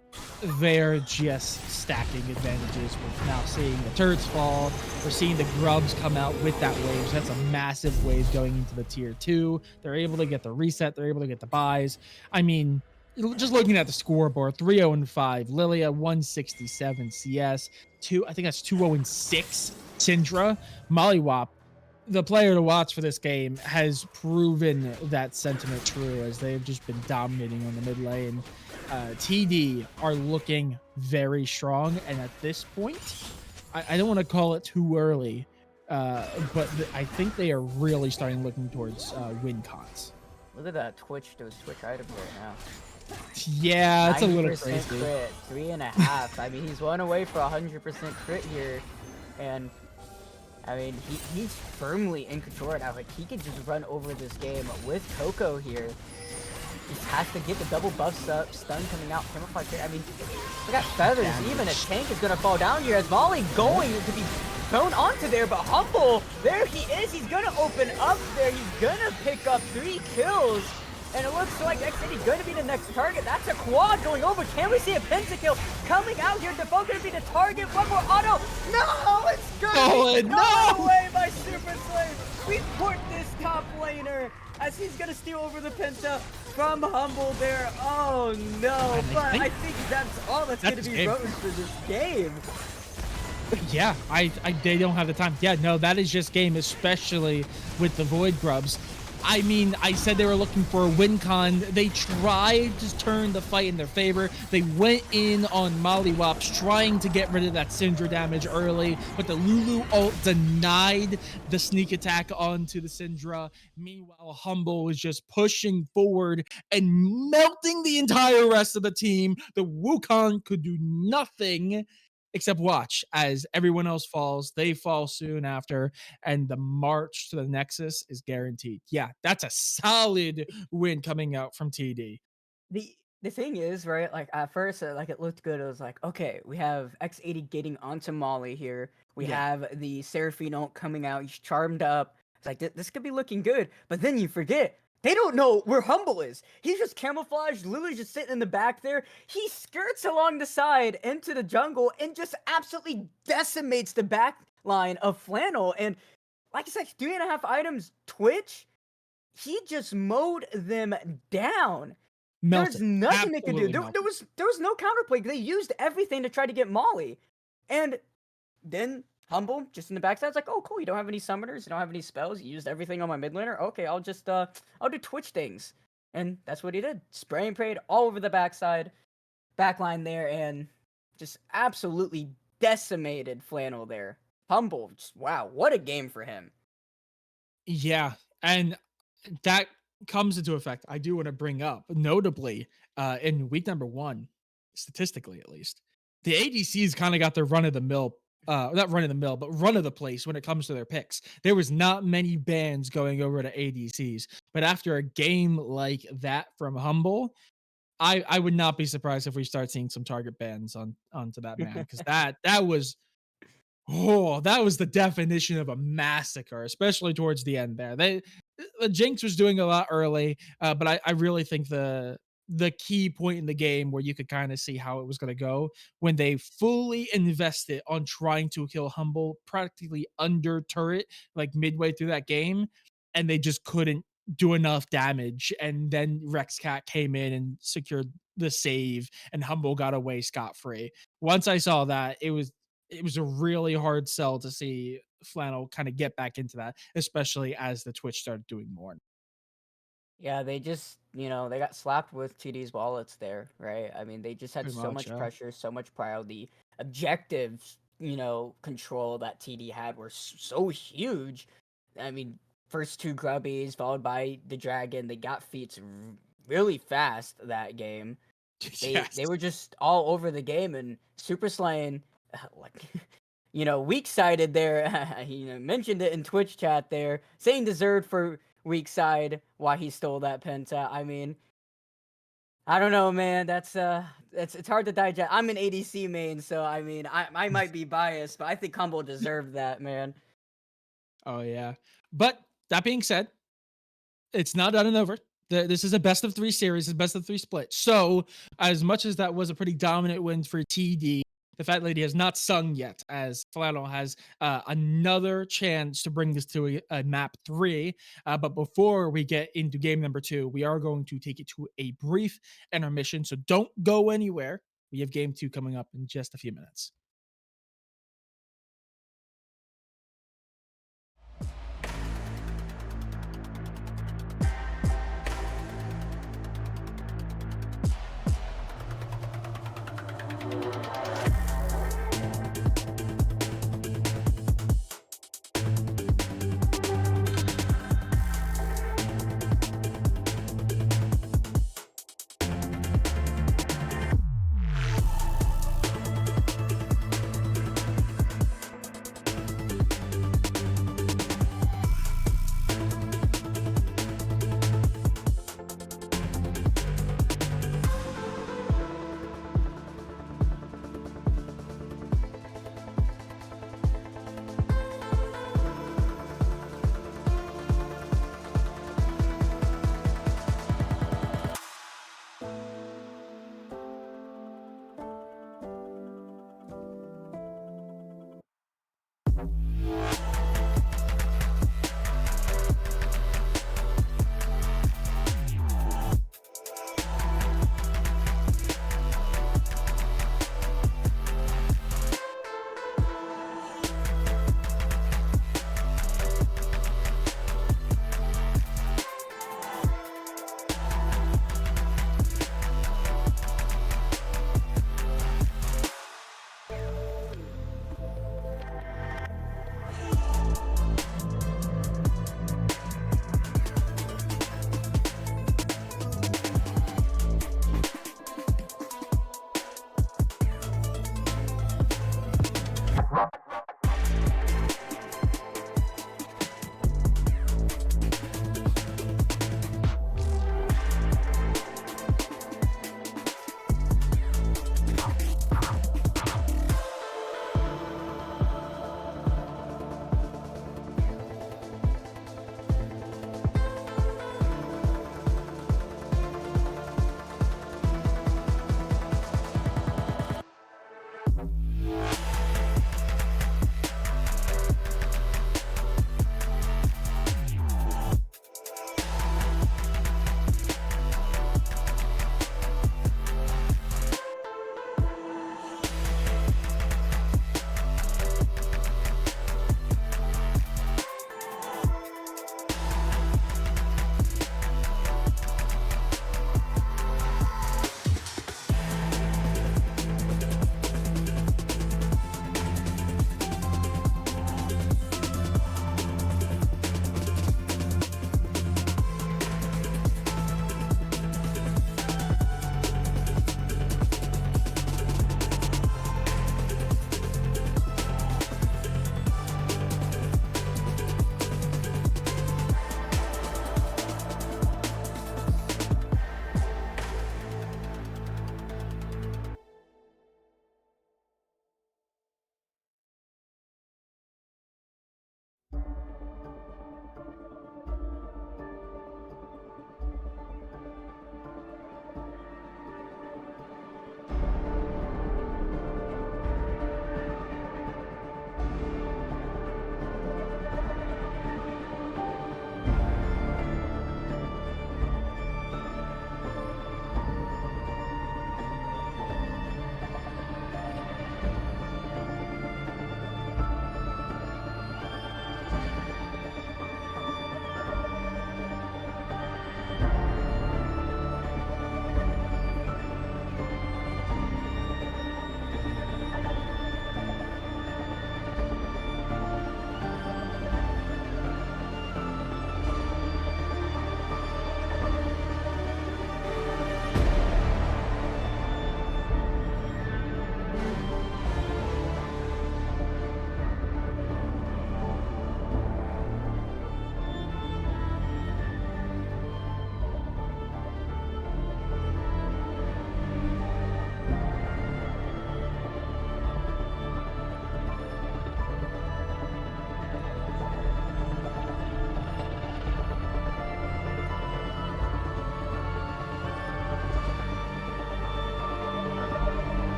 they're just stacking advantages. We're now seeing the turrets fall. We're seeing the grubs come out with that wave. So that's a massive wave going into the tier 2. They're able to get the reset. They're able to get the buys. I mean, just looking at the scoreboard, 3-0-5, Lilia 167 CS, I think that's 2-0-6, Syndra, Mollywop. The player to watch for this game has proven that sentiment true, as they've just been dominating on the mid lane. TD are looking very strong, and at this point, I don't want to call it too early, but I think they are really starting looking towards win cons. Look at that those Twitch items right now. Yeah, it's a little crazy. Crit, 3.5. I mean, he's one away for 100% crit here, and I mean, he's firmly in control right now. Like, he could just run over this game with Coco here. He has to get the double buffs up, stun coming out, camouflage here. I mean, look at Feathers. Even a tank is going to fall down here, as Molly going to be thrown onto there, but Humble, there he is. He's going to open up there. He's going to pick up 3 kills. And it looks like X80 going to be the next target. That's a quad going over. Can we see a pentakill coming out here? Defoe going to be the target. One more auto. No, it's going to be gone away by Super Slave. We put this top laner as he's going to steal over the penta from Humble there. Oh, no. But I think that's all that's going to be written for this game. Yeah, they don't have the time. Yeah, no, that is just game, especially with the Void Grubs. I mean, I said they were looking for a win con. They tried to turn the fight in their favor. They went in on Mollywops, trying to get rid of that Syndra damage early, but the Lulu ult denied the sneak attack onto the Syndra. Meanwhile, Humble was just pushing forward and melting the entire rest of the team. The Wukong could do nothing except watch as everyone else falls. They fall soon after, and the march to the Nexus is guaranteed. Yeah, that's a solid win coming out from TD. The thing is, right, like at first, like it looked good. It was like, okay, we have X80 getting onto Molly here. We have the Seraphine ult coming out. He's charmed up. It's like, this could be looking good. But then you forget, they don't know where Humble is. He's just camouflaged. Lily's just sitting in the back there. He skirts along the side into the jungle and just absolutely decimates the back line of Flannel. And like I said, 3.5 items Twitch, he just mowed them down. There's nothing they could do. There was no counterplay. They used everything to try to get Molly. And then Humble, just in the backside, it's like, oh, cool, you don't have any summoners, you don't have any spells, you used everything on my mid laner. Okay, I'll do Twitch things. And that's what he did. Spray and prayed all over the backline there, and just absolutely decimated Flannel there. Humble, just, wow, what a game for him. Yeah, and that comes into effect. I do want to bring up, notably, in week number 1, statistically at least, the ADCs kind of got their run of the mill. Not run of the mill, but run of the place when it comes to their picks. There was not many bans going over to ADCs, but after a game like that from Humble, I would not be surprised if we start seeing some target bans onto that man, because that was the definition of a massacre, especially towards the end there. The Jinx was doing a lot early, but I really think the key point in the game where you could kind of see how it was going to go when they fully invested on trying to kill Humble practically under turret, like midway through that game, and they just couldn't do enough damage. And then Rexcat came in and secured the save, and Humble got away scot-free. Once I saw that, it was a really hard sell to see Flannel kind of get back into that, especially as the Twitch started doing more. Yeah, they just, they got slapped with TD's wallets there, right? I mean, they just had so much pressure, so much pride. The objectives, control that TD had were so huge. I mean, first 2 grubbies, followed by the dragon. They got feats really fast that game. They were just all over the game, and Super Slaying, like, weak-sided there. He mentioned it in Twitch chat there, saying deserved for weak side why he stole that penta. I mean, I don't know, man. That's it's hard to digest. I'm an ADC main, so I mean, I might be biased, but I think Humble deserved that, man. Oh yeah. But that being said, it's not done and over. This is a best of 3 series, a best of 3 split. So as much as that was a pretty dominant win for TD, the Fat Lady has not sung yet, as Flannel has another chance to bring this to a map 3. But before we get into game number 2, we are going to take it to a brief intermission. So don't go anywhere. We have game 2 coming up in just a few minutes.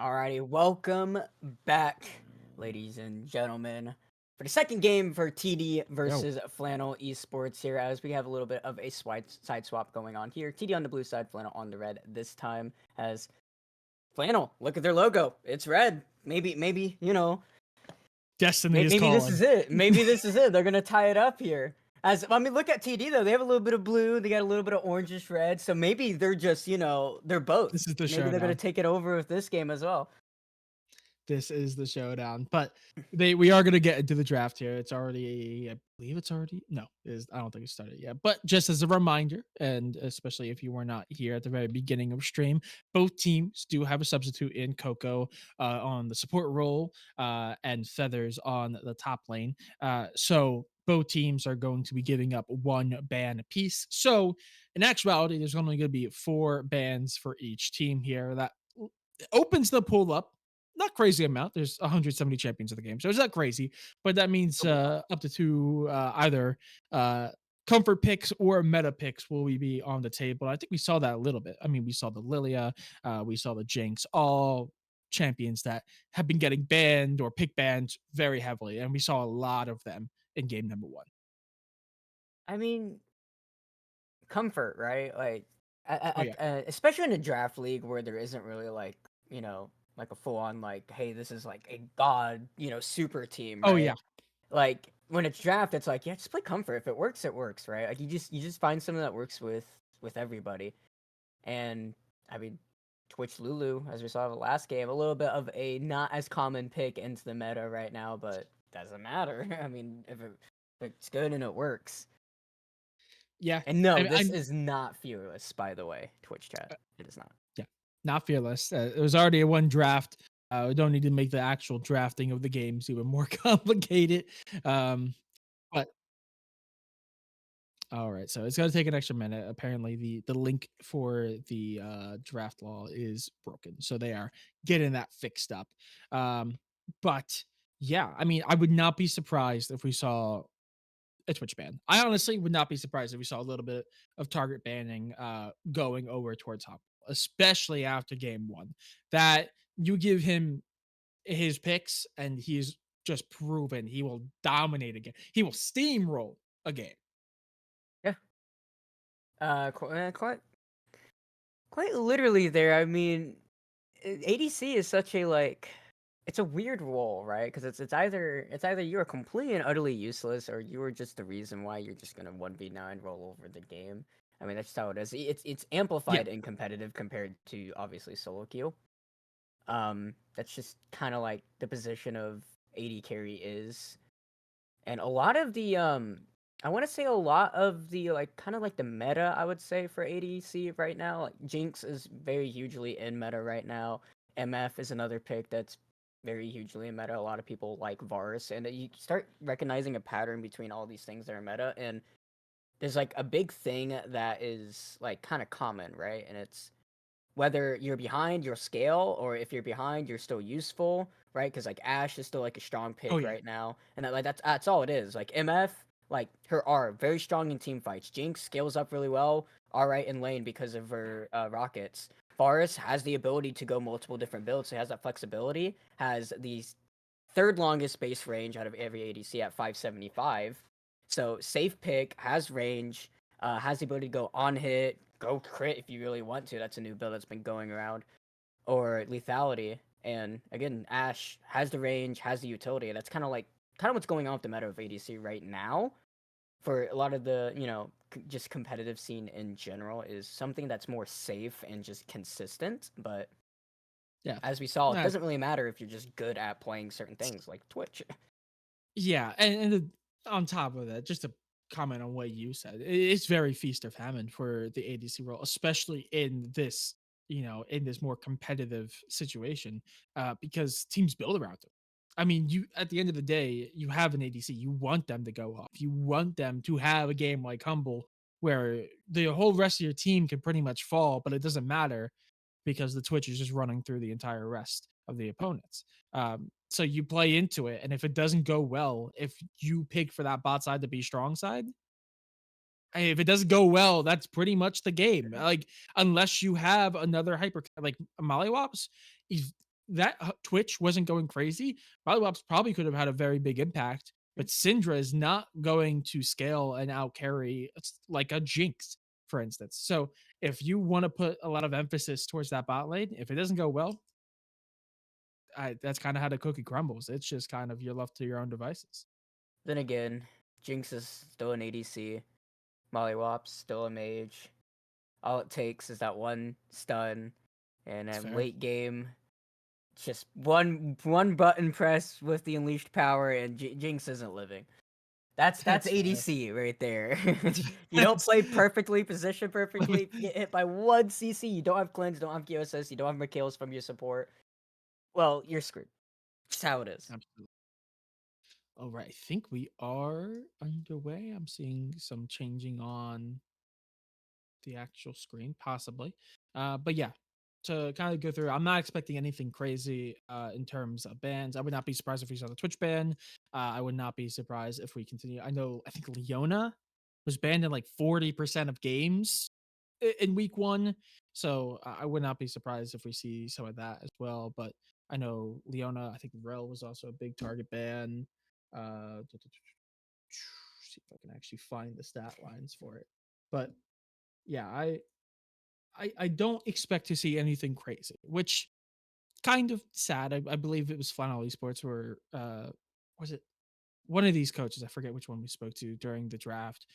Alrighty, welcome back, ladies and gentlemen, for the second game for TD Yo. versus Flannel Esports here, as we have a little bit of a side swap going on here. TD on the blue side, Flannel on the red this time, as Flannel, look at their logo. It's red. Maybe, Destiny is maybe this calling. is it. Maybe this is it. They're gonna tie it up here. As I mean, look at TD though. They have a little bit of blue. They got a little bit of orangish red. So maybe they're just, they're both. This is the Maybe they're gonna showdown. take it over with this game as well. This is the showdown. But we are gonna get into the draft here. It's already, I believe it's already no, I don't think it started yet. But just as a reminder, and especially if you were not here at the very beginning of stream, both teams do have a substitute in Coco on the support role and Feathers on the top lane. So both teams are going to be giving up one ban apiece. So in actuality, there's only going to be 4 bans for each team here. That opens the pool up, not crazy amount. There's 170 champions of the game, so it's not crazy. But that means up to 2 either comfort picks or meta picks will be on the table. I think we saw that a little bit. I mean, we saw the Lilia, we saw the Jinx, all champions that have been getting banned or pick banned very heavily, and we saw a lot of them in game number 1. I mean, comfort, right? Like, Oh yeah. especially in a draft league where there isn't really like, like a full on like, hey, this is like a god, super team, Oh yeah. right? Like when it's draft, it's like, yeah, just play comfort. If it works, it works, right? Like you just find something that works with everybody. And I mean, Twitch Lulu, as we saw in the last game, a little bit of a not as common pick into the meta right now, but doesn't matter. I mean, if it's good and it works. Yeah. And no, I this is not fearless, by the way, Twitch chat. It is not. Yeah, not fearless. It was already a one draft. We don't need to make the actual drafting of the games even more complicated. But all right, so it's going to take an extra minute. Apparently, the link for the draft law is broken, so they are getting that fixed up. But yeah, I mean, I would not be surprised if we saw a Twitch ban. I honestly would not be surprised if we saw a little bit of target banning going over towards Hop, especially after game 1. That you give him his picks and he's just proven he will dominate again. He will steamroll a game. Yeah. Quite literally there. I mean, ADC is such a like, it's a weird role, right? Because it's either you're completely and utterly useless, or you are just the reason why you're just gonna 1v9 roll over the game. I mean, that's just how it is. It's Yeah, amplified in competitive compared to obviously solo queue. That's just kind of like the position of AD carry is. And a lot of the I want to say a lot of the like kind of like the meta, I would say, for ADC right now. Like Jinx is very hugely in meta right now. MF is another pick that's very hugely in meta. A lot of people like Varus, and you start recognizing a pattern between all these things that are meta. And there's like a big thing that is like kind of common, right? And it's whether you're behind your scale, or if you're behind you're still useful, right? Because like Ash is still like a strong oh pick yeah, right now, and that's all it is. Like MF, like her R very strong in team fights. Jinx scales up really well, all right in lane because of her rockets. Forest has the ability to go multiple different builds, so he has that flexibility, has the third longest base range out of every ADC at 575. So safe pick, has range, has the ability to go on hit, go crit if you really want to. That's a new build that's been going around, or lethality. And again, Ash has the range, has the utility. That's kind of what's going on with the meta of ADC right now. For a lot of the just competitive scene in general, is something that's more safe and just consistent. But yeah. as we saw, it Nah, doesn't really matter if you're just good at playing certain things like Twitch. yeah, on top of that, just to comment on what you said, it's very feast or famine for the ADC role, especially in this, in this more competitive situation, because teams build around them. I mean, you at the end of the day, you have an ADC, you want them to go off, you want them to have a game like Humble, where the whole rest of your team can pretty much fall, but it doesn't matter because the Twitch is just running through the entire rest of the opponents. So you play into it, and if it doesn't go well, if you pick for that bot side to be strong side, if it doesn't go well, that's pretty much the game. Like unless you have another hyper like Mollywops, that Twitch wasn't going crazy, Mollywops probably could have had a very big impact. But Syndra is not going to scale and out carry like a Jinx, for instance. So if you want to put a lot of emphasis towards that bot lane, if it doesn't go well, that's kind of how the cookie crumbles. It's just kind of you're left to your own devices. Then again, Jinx is still an ADC. Mollywop's still a mage. All it takes is that one stun, and It's then fair. late game, just one button press with the unleashed power, and Jinx isn't living. That's That's fair. ADC right there. You don't That's play perfectly, position perfectly. If you get hit by one CC, you don't have cleanse, don't have QSS, you don't have Mikhails from your support. Well, you're screwed. Just how it is. Absolutely. All right, I think we are underway. I'm seeing some changing on the actual screen, possibly. But yeah, to kind of go through, I'm not expecting anything crazy in terms of bans. I would not be surprised if we saw the Twitch ban. I would not be surprised if we continue. I think Leona was banned in like 40% of games in week one. So I would not be surprised if we see some of that as well. But I know Leona, I think Rel was also a big target ban. See if I can actually find the stat lines for it. But yeah, I don't expect to see anything crazy, which kind of sad. I believe it was Flannel Esports where was it one of these coaches? I forget which one we spoke to during the draft.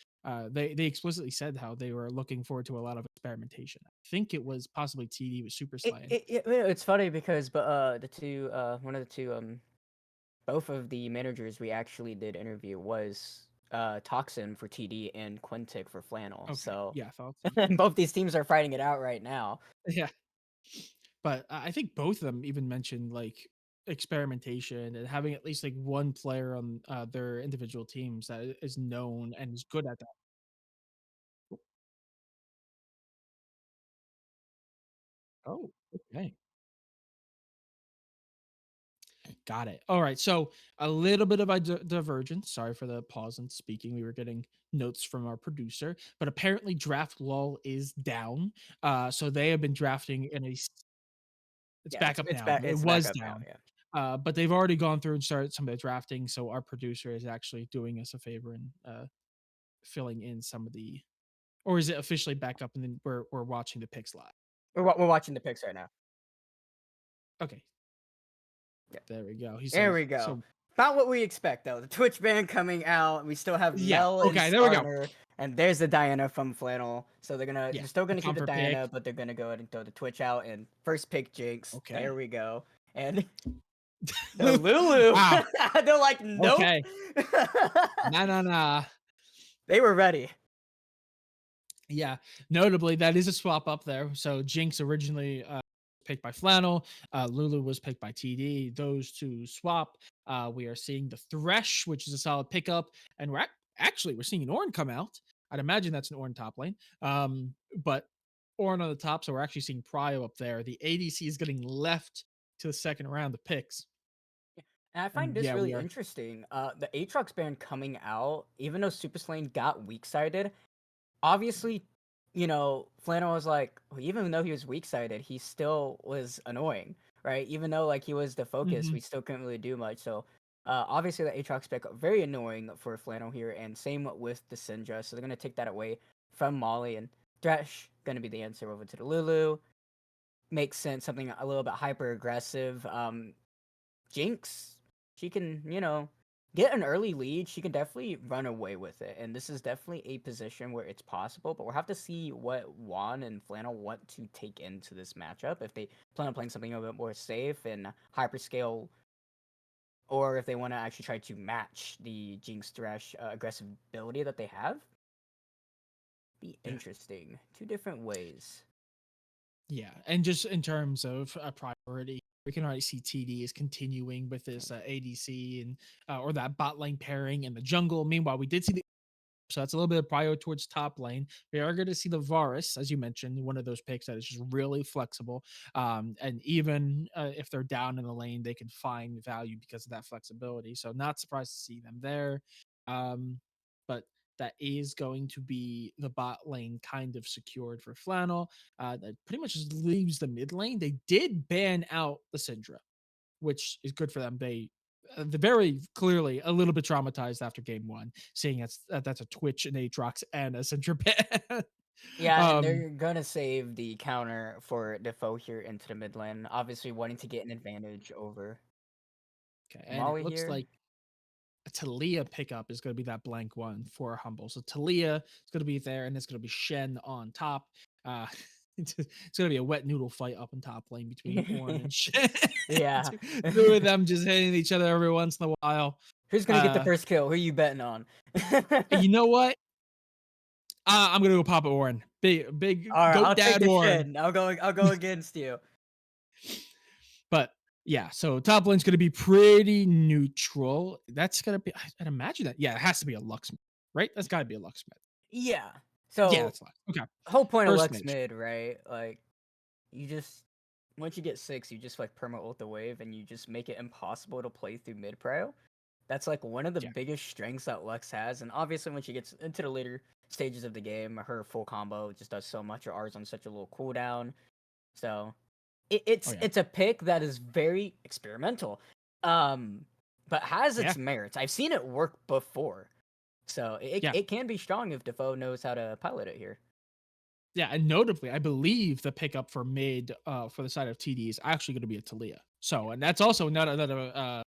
They explicitly said how they were looking forward to a lot of experimentation. I think it was possibly TD with Super Slaying. It's funny because the two one of the two both of the managers we actually did interview was Toxin for TD and Quintic for Flannel. Okay, So yeah, I thought so. both these teams are fighting it out right now. Yeah, but I think both of them even mentioned like experimentation and having at least like one player on their individual teams that is known and is good at that. Oh, okay. Got it. All right. So a little bit of a divergence. Sorry for the pause in speaking. We were getting notes from our producer, but apparently draft lull is down. So they have been drafting it's Yeah, back up it's now, back but it back was up now. down. Yeah. But they've already gone through and started some of the drafting. So our producer is actually doing us a favor and filling in some of the, or is it officially back up and then we're watching the picks live? We're watching the picks right now. Okay, Yeah. there we go. He There says we go. so. About what we expect though. The Twitch ban coming out. We still have Yeah. Mel and Okay. There we go. Starter, and there's the Diana from Flannel. So Yeah. they're still A gonna keep the comfort pick. Diana, but they're gonna go ahead and throw the Twitch out and first pick Jinx. There Okay. we go. And the Lulu. Wow. They're like, nope. Okay. No, no, no. They were ready. Yeah. Notably, that is a swap up there. So Jinx originally picked by Flannel. Lulu was picked by TD. Those two swap. We are seeing the Thresh, which is a solid pickup, and actually we're seeing an Ornn come out. I'd imagine that's an Ornn top lane. But Ornn on the top, so we're actually seeing Prio up there. The ADC is getting left to the second round of picks, And I find and this yeah, really we are. interesting. The Aatrox ban coming out, even though Super Slane got weak sided, obviously, Flannel was like, well, even though he was weak sided, he still was annoying, right? Even though like he was the focus, Mhm. we still couldn't really do much. So obviously the Aatrox pick very annoying for Flannel here, and same with the Syndra. So they're gonna take that away from Molly, and Thresh gonna be the answer over to the Lulu. Makes sense, something a little bit hyper aggressive. Jinx, she can, get an early lead. She can definitely run away with it. And this is definitely a position where it's possible, but we'll have to see what Juan and Flannel want to take into this matchup. If they plan on playing something a bit more safe and hyperscale, or if they want to actually try to match the Jinx Thresh aggressive ability that they have. Be Yeah. interesting. Two different ways. Yeah, and just in terms of a priority, we can already see TD is continuing with this ADC and or that bot lane pairing in the jungle. Meanwhile, we did see the so that's a little bit of prio towards top lane. We are going to see the Varus, as you mentioned, one of those picks that is just really flexible. And even if they're down in the lane, they can find value because of that flexibility. So not surprised to see them there. Um, but that is going to be the bot lane kind of secured for Flannel. That pretty much just leaves the mid lane. They did ban out the Syndra, which is good for them. They're very clearly a little bit traumatized after game one, seeing that's a Twitch, an Aatrox, and a Syndra ban. Yeah, and um, they're gonna save the counter for Defoe here into the mid lane, obviously wanting to get an advantage over okay, and it Molly looks here. like a Talia pickup is going to be that blank one for Humble. So Talia is going to be there, and it's going to be Shen on top. Uh, it's going to be a wet noodle fight up in top lane between Ornn and Shen. Yeah. Two of them just hitting each other every once in a while. Who's gonna get the first kill? Who are you betting on? You know what? I'm gonna go Papa Ornn. Big All right, goat I'll take dad the Ornn. Shin. I'll go against you. But yeah, so top lane's gonna be pretty neutral. That's gonna be, I'd imagine that. Yeah, it has to be a Lux, right? That's gotta be a Lux mid. Yeah. Yeah, So that's Lux. Okay. whole point of First Lux mage. mid, right? Like you just once you get 6, you just like perma ult the wave and you just make it impossible to play through mid prio. That's like one of the Yeah. biggest strengths that Lux has, and obviously when she gets into the later stages of the game, her full combo just does so much. Her R's on such a little cooldown, so Oh yeah. it's a pick that is very experimental, but has Yeah. its merits. I've seen it work before, so Yeah. it can be strong if Defoe knows how to pilot it here. Yeah. And notably, I believe the pickup for mid for the side of TD is actually gonna be a Talia. So, and that's also not another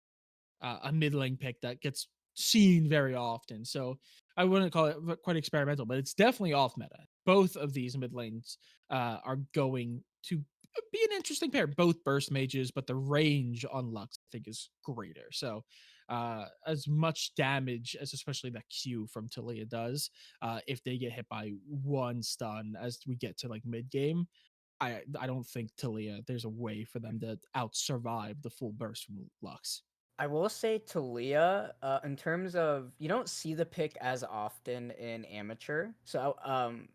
a mid lane pick that gets seen very often. So I wouldn't call it quite experimental, but it's definitely off meta. Both of these mid lanes are going to be an interesting pair. Both burst mages, but the range on Lux I think is greater. So as much damage as especially that Q from Talia does, if they get hit by one stun as we get to like mid game, I don't think Talia, there's a way for them to out survive the full burst from Lux. I will say Talia, in terms of you don't see the pick as often in amateur. So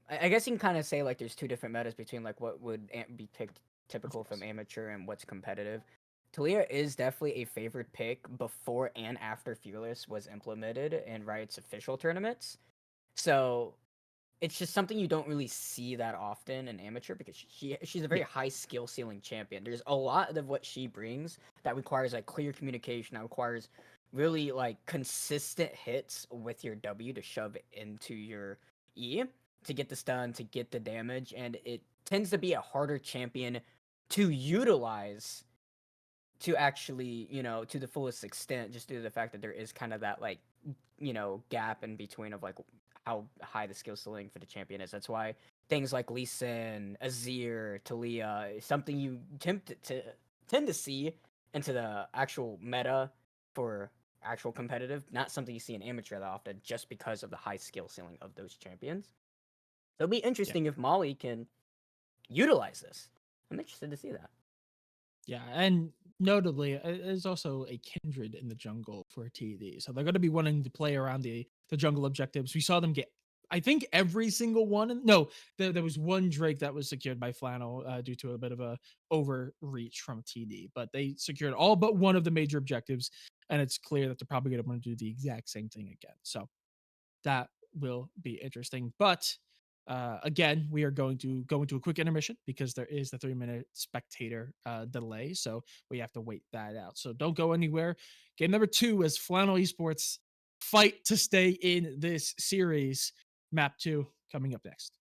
I guess you can kind of say like there's two different metas between like what would be picked Of typical from course. amateur and what's competitive. Talia is definitely a favored pick before and after Fearless was implemented in Riot's official tournaments. So it's just something you don't really see that often in amateur because she's a very Yeah. high skill ceiling champion. There's a lot of what she brings that requires like clear communication, that requires really like consistent hits with your W to shove it into your E to get the stun, to get the damage, and it tends to be a harder champion to utilize to actually, to the fullest extent, just due to the fact that there is kind of that like, gap in between of like how high the skill ceiling for the champion is. That's why things like Lee Sin, Azir, Talia is something you tend to see into the actual meta for actual competitive, not something you see in amateur that often, just because of the high skill ceiling of those champions. So it'll be Yeah. interesting if Molly can utilize this. I'm interested to see that. Yeah, and notably, there's also a kindred in the jungle for TD, so they're going to be wanting to play around the jungle objectives. We saw them get, I think, every single one. No, there was one Drake that was secured by Flannel due to a bit of a overreach from TD, but they secured all but one of the major objectives, and it's clear that they're probably going to want to do the exact same thing again. So that will be interesting. But again, we are going to go into a quick intermission because there is the 3-minute spectator delay. So we have to wait that out. So don't go anywhere. Game number 2 is Flannel Esports fight to stay in this series. Map 2 coming up next.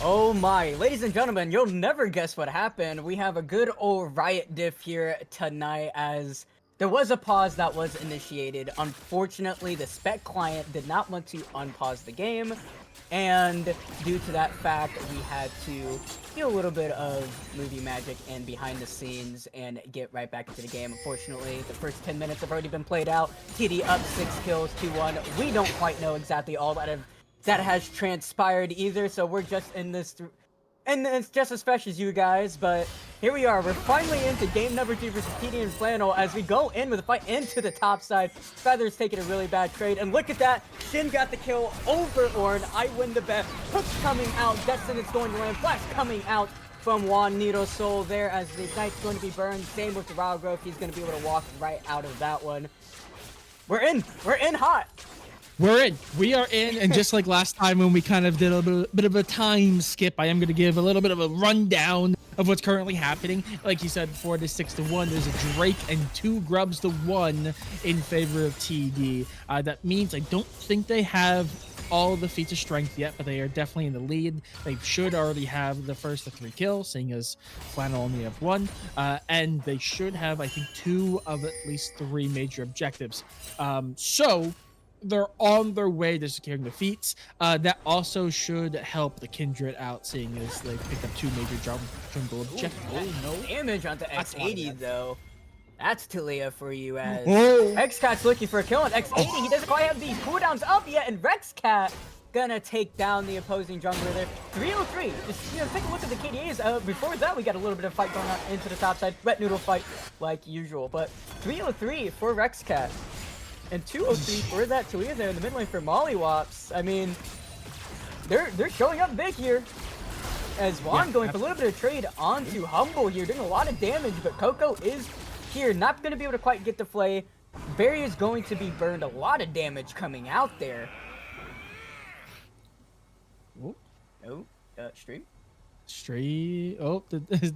Oh my, ladies and gentlemen, you'll never guess what happened. We have a good old riot diff here tonight as there was a pause that was initiated. Unfortunately, the spec client did not want to unpause the game, and due to that fact, we had to do a little bit of movie magic and behind the scenes and get right back into the game. Unfortunately, the first 10 minutes have already been played out. TD up 6 kills, 2-1. We don't quite know exactly all that has transpired either, so we're just in this and it's just as fresh as you guys, but here we are. We're finally into game number 2 versus TD and Flannel as we go in with a fight into the top side. Feather's taking a really bad trade, and look at that. Shin got the kill over Ornn. I win the bet. Hook's coming out. Destin is going to land. Flash coming out from Juan Nito Soul there as the Knight's going to be burned. Same with the Wild Growth. He's going to be able to walk right out of that one. We're in. We're in hot. We're in. We are in, and just like last time when we kind of did a bit of a time skip, I am going to give a little bit of a rundown of what's currently happening. Like you said before, it is 6-1. There's a Drake and 2 Grubs to 1 in favor of TD. That means I don't think they have all the feats of strength yet, but they are definitely in the lead. They should already have the first of 3 kills, seeing as Flannel only have 1. And they should have, I think, 2 of at least 3 major objectives. So they're on their way to securing the feats. That also should help the Kindred out, seeing as they picked up 2 major jungle objectives. Oh, no damage onto X80 though. That's Talia for you as Oh. Xcat's looking for a kill on X80. He doesn't quite have these cooldowns up yet, and Rexcat gonna take down the opposing jungler there. 303. Just take a look at the KDAs. Before that, we got a little bit of fight going on into the top side. Wet noodle fight like usual, but 303 for Rexcat. And 203 for that Talia there in the mid lane for Mollywops. I mean, they're showing up big here. As Juan going for a little bit of trade onto Humble here, doing a lot of damage, but Coco is here, not going to be able to quite get the flay. Barry is going to be burned, a lot of damage coming out there. Oh, stream? Stream? Oh,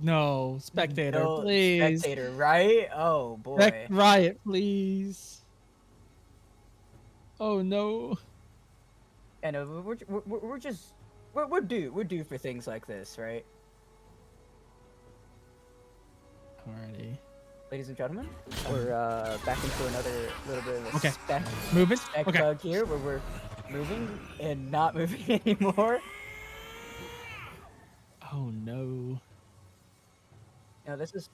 no. Spectator, No, please. Spectator, right? Oh, boy. Riot, please. Oh, no. And we're due for things like this, right? Alrighty. Ladies and gentlemen, we're back into another little bit of a spec Okay. bug here, where we're moving and not moving anymore. Oh no. Now this is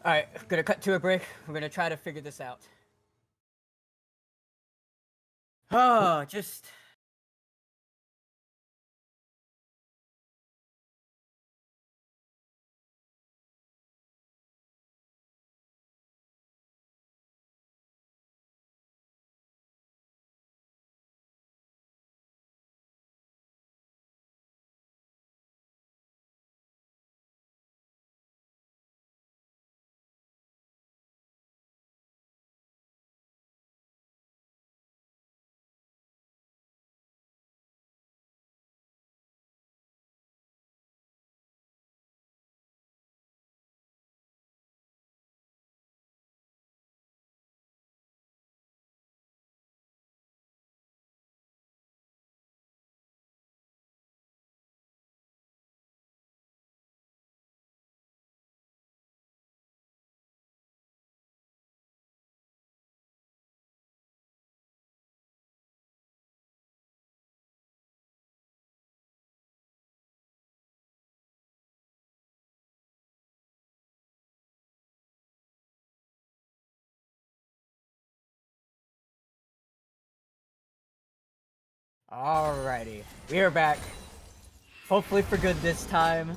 all right. Gonna cut to a break. We're gonna try to figure this out. Oh, just. Alrighty, we are back. Hopefully for good this time.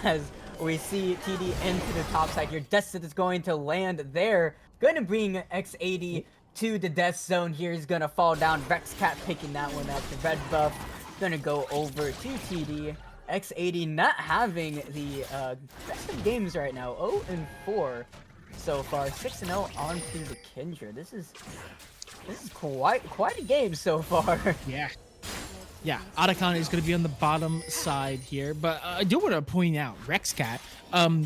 As we see TD into the top side here. Destin is going to land there. Going to bring X80 to the death zone here. He's going to fall down. Rexcat picking that one up. The red buff going to go over to TD. X80 not having the best of games right now. 0-4 so far. 6-0 onto the Kindred. This is quite a game so far. Yeah, Otacon is going to be on the bottom side here, but I do want to point out Rexcat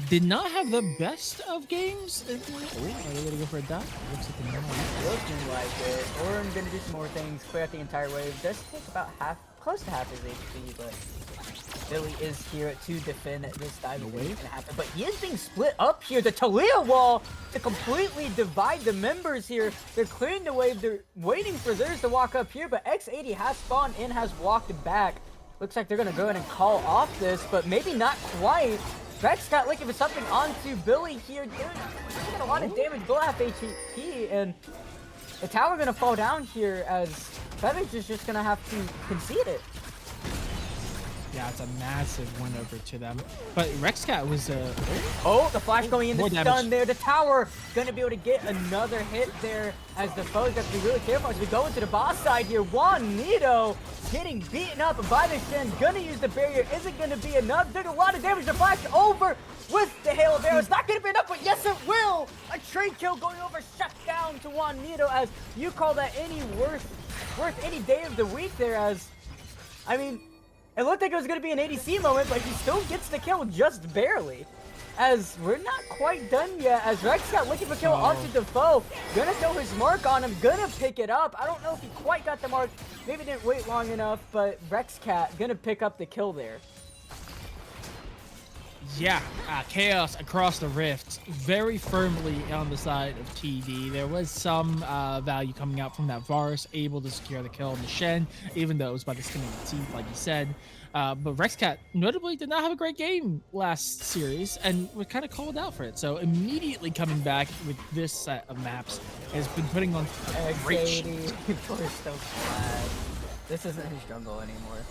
Did not have the best of games. Are they gonna go for a dot? Looks like they're not. Looking like it. Orin gonna do some more things, clear out the entire wave. Does take about close to half his HP, but Billy is here to defend this dive. The wave can happen, but he is being split up here. The Talia wall to completely divide the members here. They're clearing the wave. They're waiting for theirs to walk up here, but X80 has spawned in, has walked back. Looks like they're gonna go ahead and call off this, but maybe not quite. Rex got looking for something onto Billy here. Doing a lot of damage, below half HP, and the tower gonna fall down here as Feathers is just gonna have to concede it. Yeah, it's a massive win over to them. But Rexcat was oh, the flash going in, the stun damage. there. The tower gonna be able to get another hit there as the foes have to be really careful as we go into the boss side here. Juanito getting beaten up by the Shen. Gonna use the barrier. Isn't gonna be enough. Did a lot of damage. The flash over with the hail of arrows. Not gonna be enough, but yes it will. A trade kill going over, shut down to Juanito as you call that any worth any day of the week there as, I mean, it looked like it was going to be an ADC moment, but he still gets the kill just barely. As we're not quite done yet, as Rex got looking for kill onto Defoe. Gonna throw his mark on him, gonna pick it up. I don't know if he quite got the mark, maybe didn't wait long enough, but Rexcat gonna pick up the kill there. Yeah, chaos across the rift, very firmly on the side of TD. There was some value coming out from that Varus, able to secure the kill on the Shen, even though it was by the skin of the teeth, like you said. But Rexcat notably did not have a great game last series, and was kind of called out for it. So immediately coming back with this set of maps has been putting on great shit. People are so flat. This isn't his jungle anymore.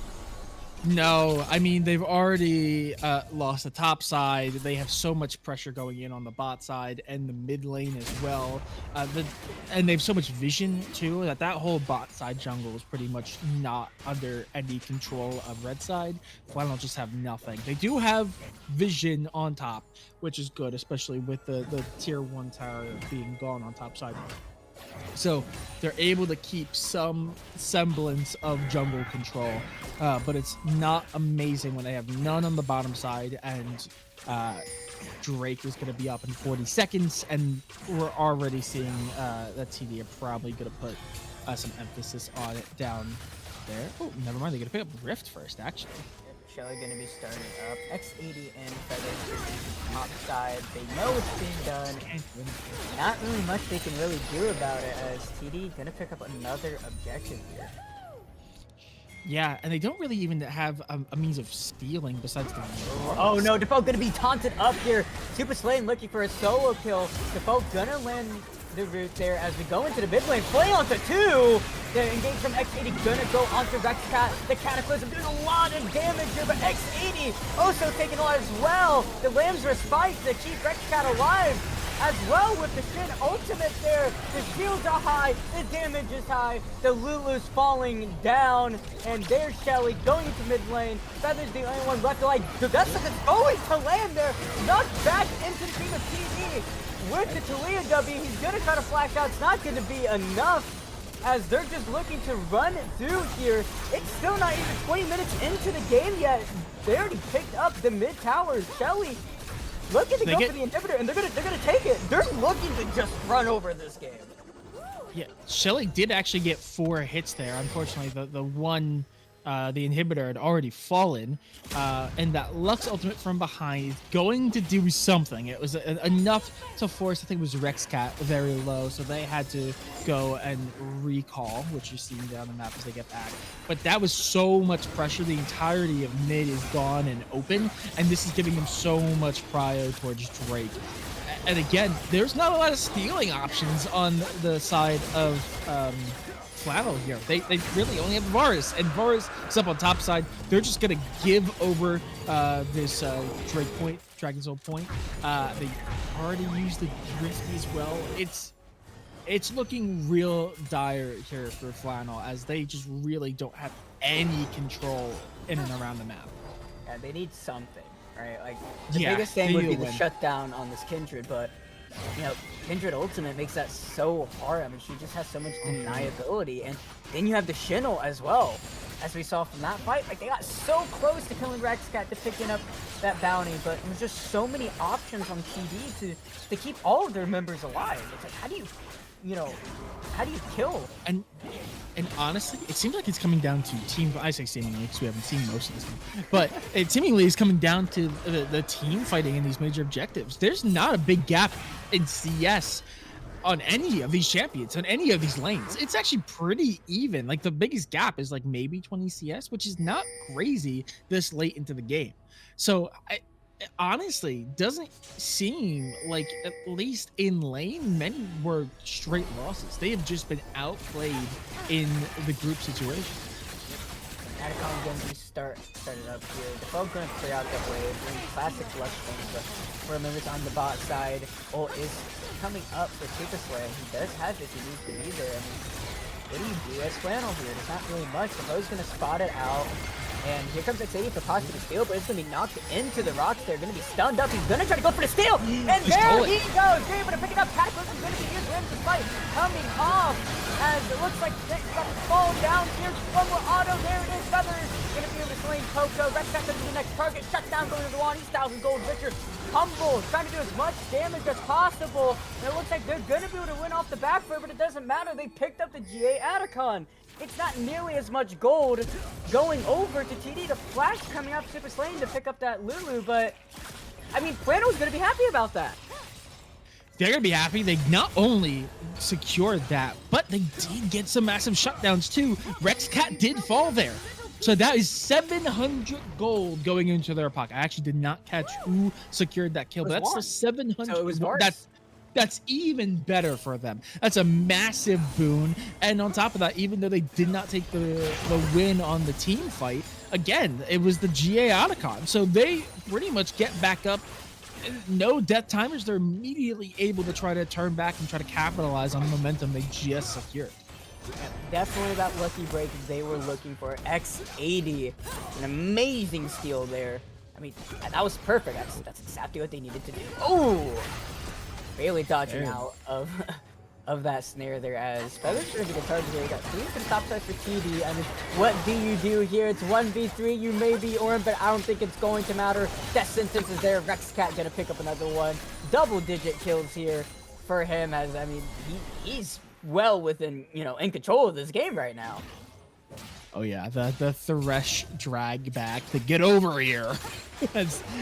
No, I mean, they've already lost the top side. They have so much pressure going in on the bot side and the mid lane as well. And they have so much vision too, that whole bot side jungle is pretty much not under any control of red side. Flannel just have nothing. They do have vision on top, which is good, especially with the tier 1 tower being gone on top side. So they're able to keep some semblance of jungle control, but it's not amazing when they have none on the bottom side, and Drake is going to be up in 40 seconds, and we're already seeing that TD are probably going to put some emphasis on it down there. Oh, never mind. They're going to pick up Rift first, actually. Shelly gonna be starting up. X80 and Feathers top side. They know it's being done. Not really much they can really do about it as TD gonna pick up another objective here. Yeah, and they don't really even have a means of stealing besides the... Oh no, Defoe gonna be taunted up here. Super Slane looking for a solo kill. Defoe gonna land the root there as we go into the mid lane. Play onto 2. The engage from X80 gonna go onto Rexcat. The Cataclysm doing a lot of damage here, but X80 also taking a lot as well. The Lamb's Respite to keep Rexcat alive as well with the Shin ultimate there. The shields are high, the damage is high, the Lulu's falling down, and there's Shelly going into mid lane. Feather's the only one left alive. That's going to land there, knocked back into the team of TD. With the Talia W, he's gonna try to flash out. It's not gonna be enough as they're just looking to run it through here. It's still not even 20 minutes into the game yet. They already picked up the mid tower. Shelly looking to go for the inhibitor, and they're gonna take it. They're looking to just run over this game. Yeah, Shelly did actually get 4 hits there. Unfortunately, the one, the inhibitor had already fallen, and that Lux ultimate from behind is going to do something. It was enough to force, I think it was Rexcat, very low, so they had to go and recall, which you're seeing down the map as they get back. But that was so much pressure. The entirety of mid is gone and open, and this is giving them so much prio towards Drake. And again, there's not a lot of stealing options on the side of Flannel here. They really only have Varus, and Varus is up on top side. They're just gonna give over this Drake point, Dragon's Soul point. They already used the Drift as well. It's looking real dire here for Flannel as they just really don't have any control in and around the map. Yeah, they need something, right? Like the biggest thing would be the shutdown on this Kindred, but you know, Kindred ultimate makes that so hard. I mean, she just has so much deniability, and then you have the Shinnel as well. as we saw from that fight, like they got so close to killing Rexcat to picking up that bounty, but there's just so many options on TD to keep all of their members alive. It's like, how do how do you kill? And honestly, it seems like it's coming down to team. I say seemingly because we haven't seen most of this game, but it seemingly is coming down to the team fighting in these major objectives. There's not a big gap in CS on any of these champions, on any of these lanes. It's actually pretty even. Like the biggest gap is like maybe 20 CS, which is not crazy this late into the game. So it honestly doesn't seem like, at least in lane, many were straight losses. They have just been outplayed in the group situation. Atacom going to started up here. The Defoe going to clear out that wave. Doing classic flush things, but for members on the bot side, ult is coming up for Super Slay. He does have it if he needs to be there. I mean, what do you do as Flannel here? There's not really much. Defoe's going to spot it out. And here comes X80 for possibly the steal, but it's going to be knocked into the rocks. They're going to be stunned up. He's going to try to go for the steal. And there he goes. They're able to pick it up. Cataclysm is going to be used in the fight. Coming off as it looks like it's about to fall down here. One more auto. There it is. Feather is going to be able to slay Coco. Rexcat to the next target. Shut down going to the wall. He's 1,000 gold. Victor Humble trying to do as much damage as possible. And it looks like they're going to be able to win off the back foot, but it doesn't matter. They picked up the GA Atacon. It's not nearly as much gold going over to TD. The Flash coming up Super Slane to pick up that Lulu, but I mean, Flannel's gonna be happy about that. They're gonna be happy. They not only secured that, but they did get some massive shutdowns too. Rexcat did fall there. So that is 700 gold going into their pocket. I actually did not catch who secured that kill, but that's the 700. So it was That's even better for them. That's a massive boon. And on top of that, even though they did not take the win on the team fight, again, it was the GA Otacon. So they pretty much get back up. No death timers. They're immediately able to try to turn back and try to capitalize on the momentum they just secured. Definitely that lucky break they were looking for. X80, an amazing steal there. I mean, that was perfect. That's exactly what they needed to do. Oh! Barely dodging out of that snare there as Feather's trying to get target here. You got 3 for the top side for TD. I mean, what do you do here? It's 1v3. You may be Orin, but I don't think it's going to matter. Death sentence is there. Rexcat gonna pick up another one. Double-digit kills here for him as, I mean, he's well within, in control of this game right now. Oh yeah, the Thresh drag back to get over here.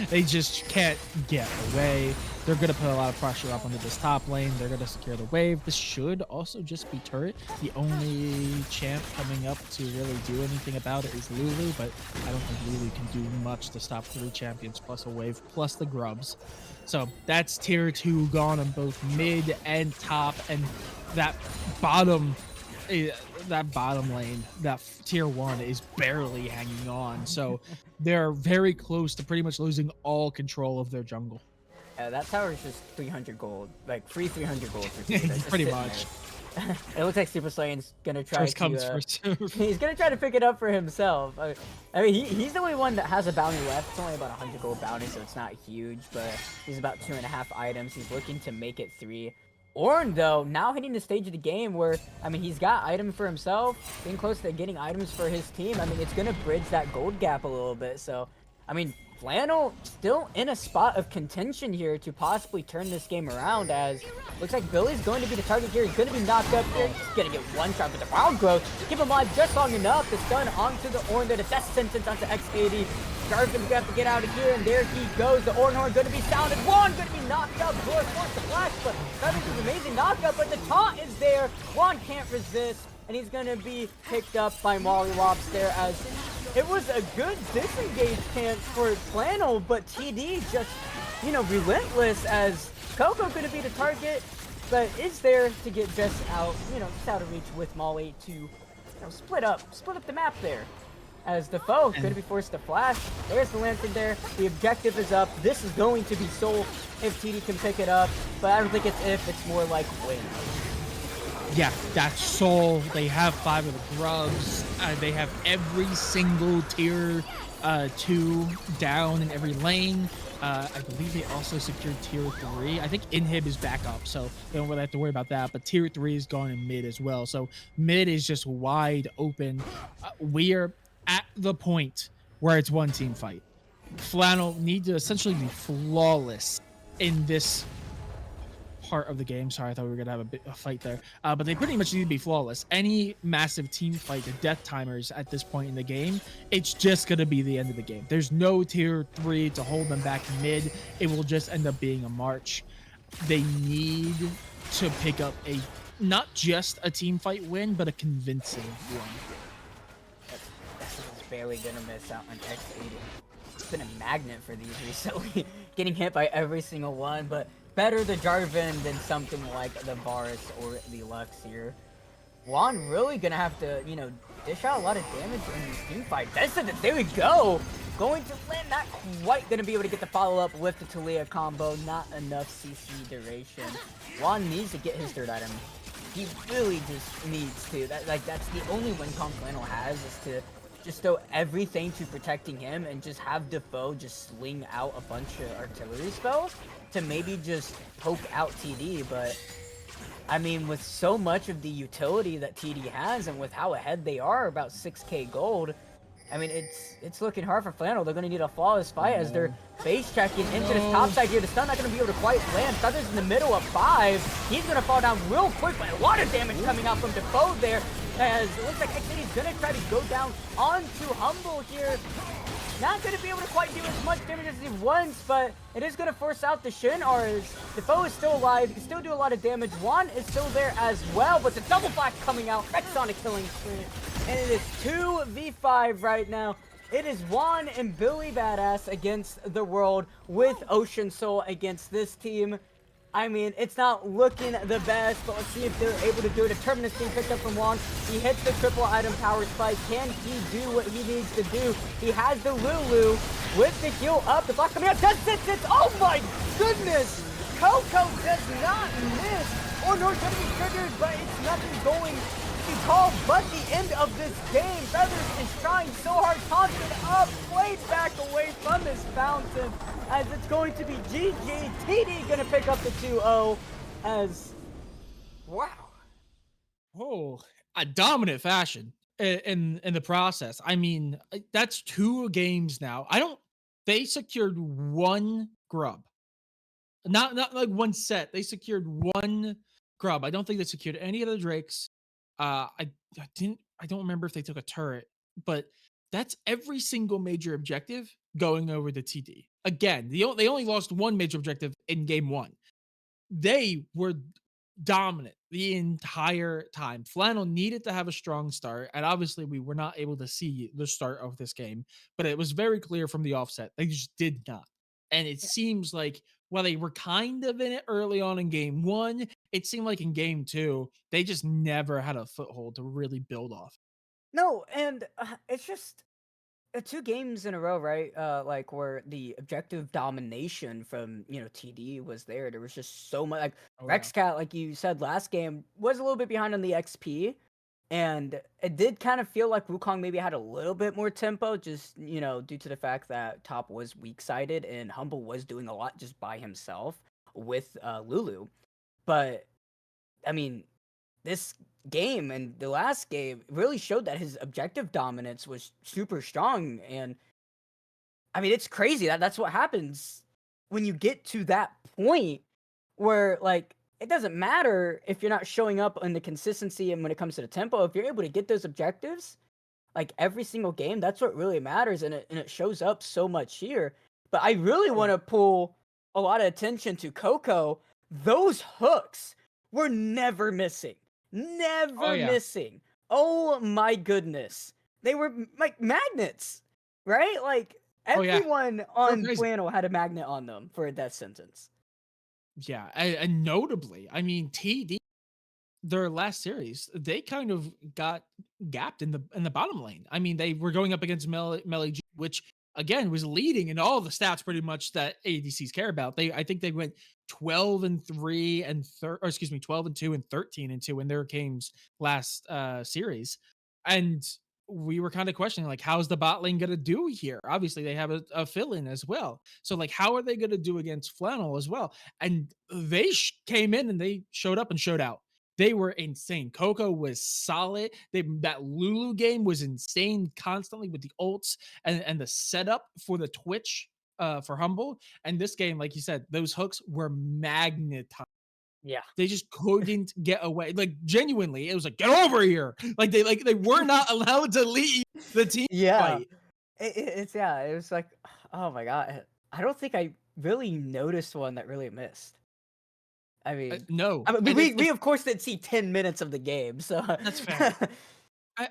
They just can't get away. They're going to put a lot of pressure up onto this top lane. They're going to secure the wave. This should also just be turret. The only champ coming up to really do anything about it is Lulu, but I don't think Lulu can do much to stop 3 champions plus a wave plus the grubs. So that's tier 2 gone on both mid and top, and that bottom lane, that tier 1 is barely hanging on. So they're very close to pretty much losing all control of their jungle. Yeah, that tower is just 300 gold, like free 300 gold for pretty much. It looks like Super Saiyan's gonna try first comes first. He's gonna try to pick it up for himself. I mean, he's the only one that has a bounty left. It's only about 100 gold bounty, so it's not huge, but he's about 2.5 items. He's looking to make it 3. Ornn, though, now hitting the stage of the game where, I mean, he's got items for himself, being close to getting items for his team. I mean, it's going to bridge that gold gap a little bit. So, I mean, Flannel still in a spot of contention here to possibly turn this game around, as looks like Billy's going to be the target here. He's going to be knocked up here. He's going to get one shot, but the wild growth keep him alive just long enough. The stun onto the Ornn there, the death sentence onto X80. Jarvan's going to have to get out of here, and there he goes. The Ornn horn going to be sounded. Juan going to be knocked up. Blood wants to flash, but Feathers is amazing knockup, but the taunt is there. Juan can't resist, and he's going to be picked up by Mollywops there, as it was a good disengage chance for Flannel, but TD just, relentless, as Coco going to be the target, but is there to get just out, just out of reach with Molly to, split up the map there. As the foe going to be forced to flash. There's the lantern there. The objective is up. This is going to be soul if TD can pick it up, but I don't think it's if, it's more like win. Yeah, that's soul. They have 5 of the grubs. They have every single tier 2 down in every lane. I believe they also secured tier 3. I think inhib is back up, so they don't really have to worry about that. But tier 3 is gone in mid as well. So mid is just wide open. at the point where it's one team fight. Flannel need to essentially be flawless in this part of the game. Sorry, I thought we were gonna have a fight there, but they pretty much need to be flawless. Any massive team fight, the death timers at this point in the game, it's just gonna be the end of the game. There's no tier 3 to hold them back mid. It will just end up being a march. They need to pick up a not just a team fight win, but a convincing one. This is barely gonna miss out on X80. It's been a magnet for these recently, getting hit by every single one, but better the Jarvan than something like the Varus or the Lux here. Juan really gonna have to, dish out a lot of damage in this team fight. There we go! Going to land, not quite gonna be able to get the follow-up with the Talia combo. Not enough CC duration. Juan needs to get his third item. He really just needs to. That's the only win Flannel has, is to just throw everything to protecting him and just have Defoe just sling out a bunch of artillery spells to maybe just poke out TD. But I mean, with so much of the utility that TD has and with how ahead they are, about 6k gold, I mean, it's looking hard for Flannel. They're going to need a flawless fight as they're base checking into this top side here. The stun not going to be able to quite land. Feathers in the middle of 5. He's going to fall down real quick, but a lot of damage coming out from Defoe there, as it looks like X80 is going to try to go down onto Humble here. Not going to be able to quite do as much damage as he wants, but it is going to force out the Shin, or Defoe is still alive. He can still do a lot of damage. Juan is still there as well, but the double flash coming out. Rex on a killing spree. And it is 2v5 right now. It is Juan and Billy Badass against the world, with Ocean Soul against this team. I mean, it's not looking the best, but let's see if they're able to do it. A Terminus being picked up from Juan. He hits the triple item power spike. Can he do what he needs to do? He has the Lulu with the heal up. The block coming out. Sits. Oh my goodness! Coco does not miss. Or nor can be triggered, but it's nothing going to call but the end of this game. Feathers is trying so hard. Taunted up. Played back away from this fountain, as it's going to be GG. TD gonna pick up the 2-0 as... Wow. Oh, a dominant fashion in the process. I mean, that's 2 games now. They secured 1 grub. Not like 1 set. They secured 1 grub. I don't think they secured any of the Drakes. I don't remember if they took a turret, but that's every single major objective going over the TD. Again, they only lost 1 major objective in game 1. They were dominant the entire time. Flannel needed to have a strong start, and obviously we were not able to see the start of this game, but it was very clear from the offset they just did not. And it seems like, while they were kind of in it early on in game 1, it seemed like in game 2 they just never had a foothold to really build off. No, and it's just 2 games in a row, right? Like, where the objective domination from, TD was there. There was just so much. Like, Oh yeah. Rexcat, like you said last game, was a little bit behind on the XP. And it did kind of feel like Wukong maybe had a little bit more tempo, just, due to the fact that top was weak-sided and Humble was doing a lot just by himself with Lulu. But, I mean, this game and the last game really showed that his objective dominance was super strong. And, I mean, it's crazy that's what happens when you get to that point where, like, it doesn't matter if you're not showing up in the consistency and when it comes to the tempo. If you're able to get those objectives, like, every single game, that's what really matters, and it shows up so much here. But I really want to pull a lot of attention to Coco. Those hooks were never missing. Never Yeah. missing. Oh my goodness. They were like magnets, right? Like, Oh, yeah. everyone on crazy. Flannel had a magnet on them for a death sentence. Yeah, and notably, I mean, TD, their last series, they kind of got gapped in the bottom lane. I mean, they were going up against Melee G, which again was leading in all the stats pretty much that ADCs care about. I think they went 12-3 and 12-2 and 13-2 in their games last series. And we were kind of questioning, like, how's the bot lane gonna do here? Obviously, they have a fill-in as well. So, like, how are they gonna do against Flannel as well? And they came in and they showed up and showed out. They were insane. Coco was solid. That Lulu game was insane constantly with the ults and the setup for the Twitch for Humble. And this game, like you said, those hooks were magnetized. Yeah. They just couldn't get away. Like genuinely, it was like, get over here. Like they were not allowed to leave the team Yeah. fight. It's yeah, it was like, oh my god. I don't think I really noticed one that really missed. I mean, No, I mean, and we it's of course did see 10 minutes of the game, so that's fair.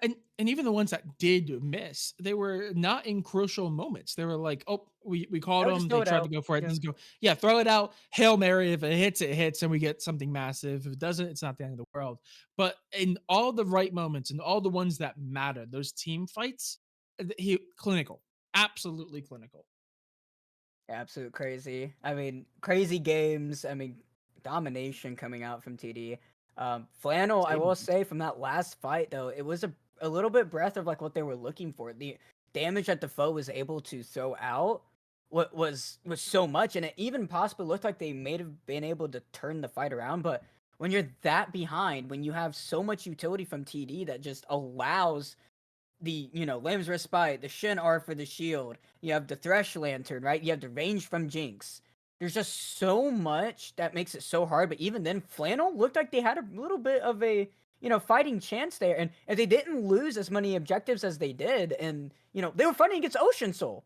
And even the ones that did miss, they were not in crucial moments. They were like, "Oh, we called I would them. just throw They it tried to out. go for it. Yeah. Just go, yeah, throw it out. Hail Mary. If it hits, it hits, and we get something massive. If it doesn't, it's not the end of the world." But in all the right moments and all the ones that matter, those team fights, he clinical, absolutely clinical. Absolute crazy. I mean, crazy games. I mean, domination coming out from TD. Flannel, I will Stadium. say, from that last fight though, it was a little bit breath of like what they were looking for. The damage that the foe was able to throw out what was so much, and it even possibly looked like they may have been able to turn the fight around. But when you're that behind, when you have so much utility from TD that just allows the Limbs Respite, the Shin R for the shield, you have the Thresh Lantern, right? You have the range from Jinx. There's just so much that makes it so hard. But even then, Flannel looked like they had a little bit of a fighting chance there, and they didn't lose as many objectives as they did, and they were fighting against Ocean Soul.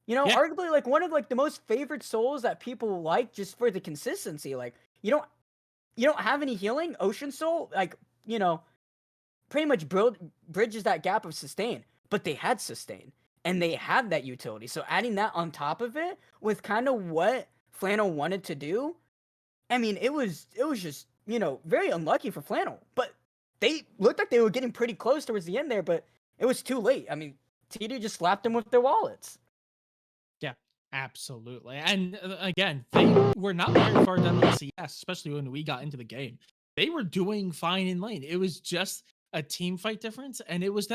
Yeah, Arguably like one of like the most favorite souls that people like just for the consistency. Like you don't have any healing. Ocean Soul, like pretty much bridges that gap of sustain, but they had sustain and they have that utility. So adding that on top of it with kind of what Flannel wanted to do, I mean, it was just very unlucky for Flannel, but they looked like they were getting pretty close towards the end there, but it was too late. I mean, TD just slapped them with their wallets. yeah, absolutely. And again, they were not very far down on the CS, especially when we got into the game. They were doing fine in lane. It was just a team fight difference, and it was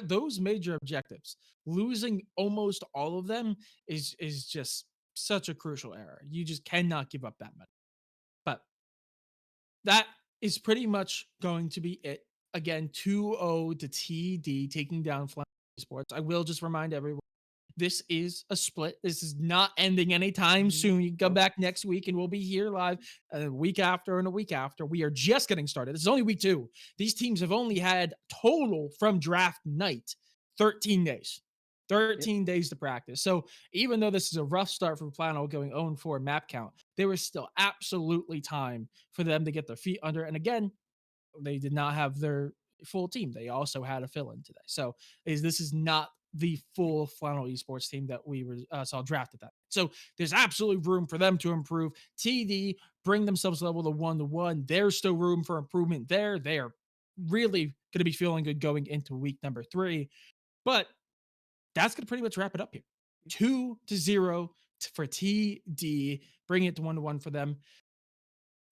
those major objectives. Losing almost all of them is just such a crucial error. You just cannot give up that much. But that is pretty much going to be it. Again, 2-0 to TD taking down Flannel Esports. I will just remind everyone this is a split. This is not ending anytime soon. You can come Nope. back next week and we'll be here live a week after and a week after. We are just getting started. This is only week 2. These teams have only had total from draft night 13 days. Yep. 13 days to practice. So even though this is a rough start for Flannel going 0-4 map count, there was still absolutely time for them to get their feet under. And again, they did not have their full team. They also had a fill-in today. So this is not the full Flannel Esports team that we saw drafted that. So there's absolutely room for them to improve. TD bring themselves level to 1-1. There's still room for improvement there. They are really going to be feeling good going into week number 3. But that's going to pretty much wrap it up here. 2-0 for TD, bring it to 1-1 for them.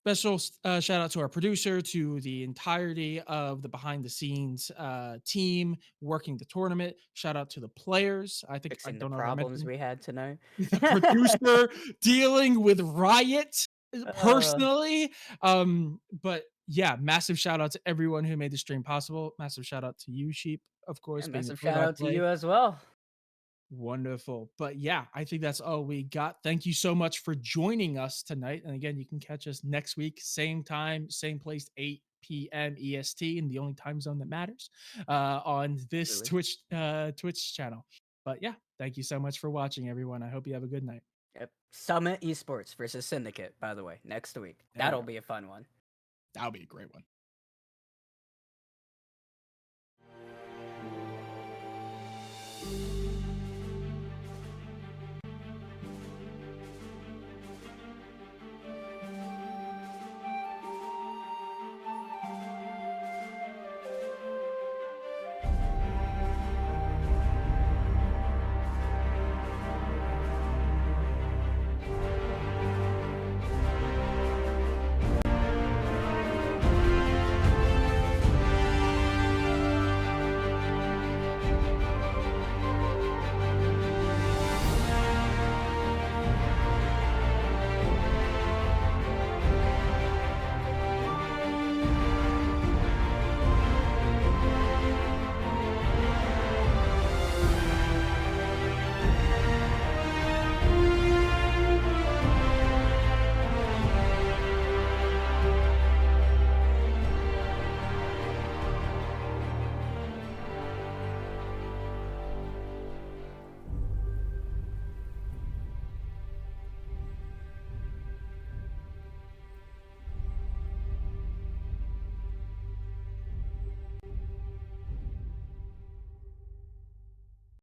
Special shout out to our producer, to the entirety of the behind the scenes team working the tournament. Shout out to the players. I Fixing the don't know if I problems mentioned we had tonight. the producer dealing with Riot uh, personally. But yeah, massive shout out to everyone who made the stream possible. Massive shout out to you, Sheep, of course, and being the massive play shout by out to play. you as well. Wonderful. But yeah, I think that's all we got. Thank you so much for joining us tonight. And again, you can catch us next week, same time, same place, 8 p.m. EST, in the only time zone that matters, on this Absolutely. Twitch channel. But yeah, thank you so much for watching, everyone. I hope you have a good night. Yep. Summit Esports versus Syndicate, by the way, next week. There we That'll go. be a fun one. That'll be a great one.